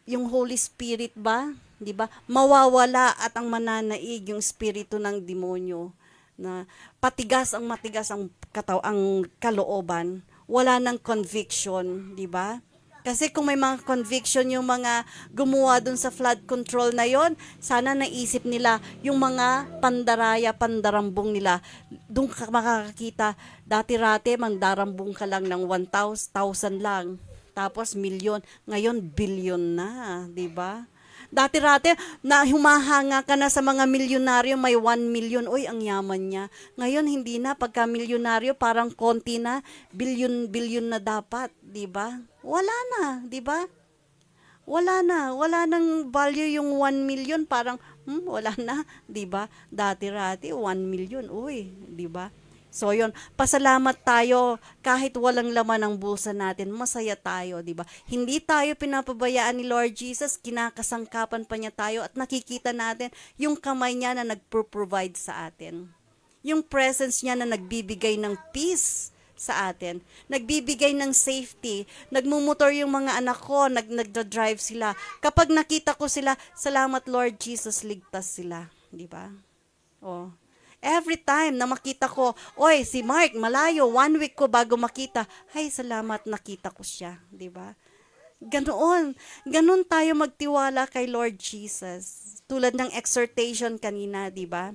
yung Holy Spirit ba, di ba? Mawawala at ang mananaig yung spirito ng demonyo na matigas ang kalooban, wala ng conviction, di ba? Kasi kung may mga conviction yung mga gumawa dun sa flood control na yon, sana naisip nila yung mga pandarambong nila. Doon ka makakakita, dati-rate, mandarambong ka lang ng 1,000 lang. Tapos milyon, ngayon bilyon na, di ba? Dati-rate, na humahanga ka na sa mga milyonaryo, may 1 million, uy, ang yaman niya. Ngayon, hindi na, pagka milyonaryo, parang konti na, bilyon na dapat, di ba? Wala na, di ba? Wala nang value yung 1 million, parang, wala na, di ba? Dati-rate, 1 million, uy, di ba? So yun, pasalamat tayo kahit walang laman ang bulsa natin, masaya tayo, di ba? Hindi tayo pinapabayaan ni Lord Jesus, kinakasangkapan pa niya tayo at nakikita natin yung kamay niya na nagpro-provide sa atin. Yung presence niya na nagbibigay ng peace sa atin, nagbibigay ng safety, nagmumotor yung mga anak ko, nagda-drive sila. Kapag nakita ko sila, salamat Lord Jesus, ligtas sila, di ba? Oh. Every time na makita ko, oy, si Mark, malayo, 1 week ko bago makita, ay, salamat, nakita ko siya, di ba? Ganoon tayo magtiwala kay Lord Jesus. Tulad ng exhortation kanina, di ba?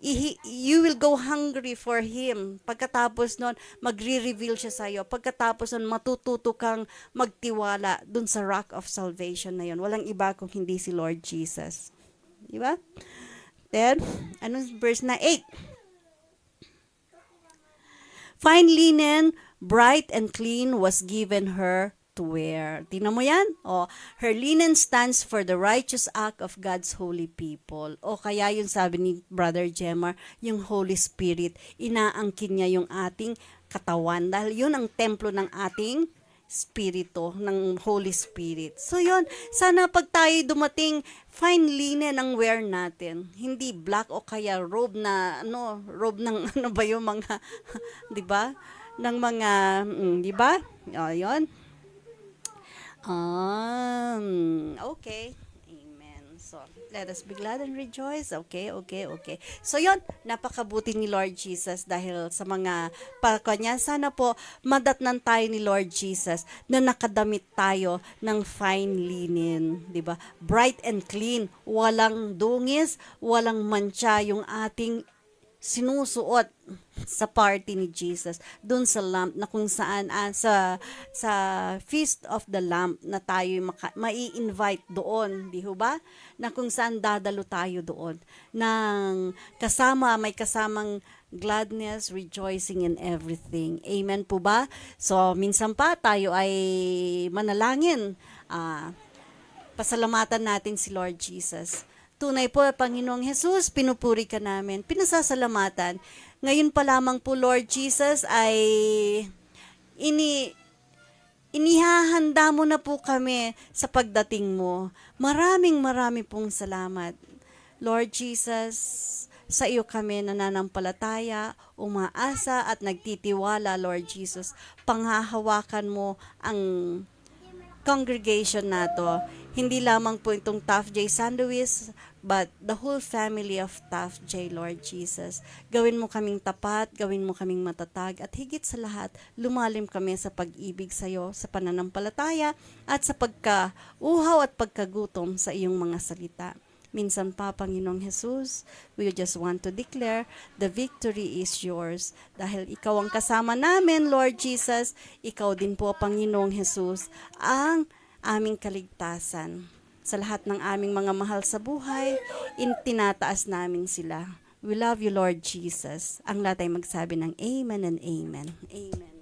You will go hungry for Him. Pagkatapos nun, magre-reveal siya sa'yo. Pagkatapos nun, matututo kang magtiwala dun sa rock of salvation na yun. Walang iba kung hindi si Lord Jesus. Di ba? Then, anong verse na? 8. Fine linen, bright and clean, was given her to wear. Tingnan mo yan? Her linen stands for the righteous act of God's holy people. Kaya yung sabi ni Brother Jemar, yung Holy Spirit, inaangkin niya yung ating katawan. Dahil yun ang templo ng ating Spirito, ng Holy Spirit. So yun, sana pag tayo dumating, fine linen ang wear natin. Hindi black o kaya robe ng ano ba yung mga, di ba? Ng mga, di ba? Yun. Okay. Amen. So, let us be glad and rejoice. Okay. So, yun, napakabuti ni Lord Jesus dahil sa mga kanya. Sana po, madatnan tayo ni Lord Jesus na nakadamit tayo ng fine linen. Diba? Bright and clean. Walang dungis, walang mancha yung ating sinusuot sa party ni Jesus doon sa lamp na kung saan sa Feast of the Lamp na tayo mai-invite doon, di ba? Na kung saan dadalo tayo doon ng may kasamang gladness, rejoicing in everything. Amen po ba? So minsan pa tayo ay manalangin, pasalamatan natin si Lord Jesus. Tunay po, Panginoong Jesus, pinupuri ka namin, pinasasalamatan. Ngayon pa lamang po, Lord Jesus, ay inihahanda mo na po kami sa pagdating mo. Maraming pong salamat. Lord Jesus, sa iyo kami nananampalataya, umaasa at nagtitiwala, Lord Jesus. Panghahawakan mo ang congregation nato. Hindi lamang po itong Taft J. Sandwich, but the whole family of Taft J, Lord Jesus. Gawin mo kaming tapat, gawin mo kaming matatag, at higit sa lahat, lumalim kami sa pag-ibig sa iyo, sa pananampalataya, at sa pagkauhaw at pagkagutom sa iyong mga salita. Minsan pa, Panginoong Jesus, we just want to declare the victory is yours. Dahil ikaw ang kasama namin, Lord Jesus, ikaw din po, Panginoong Jesus, ang aming kaligtasan. Sa lahat ng aming mga mahal sa buhay, tinataas namin sila. We love you, Lord Jesus. Ang lahat ay magsabi ng Amen and Amen. Amen.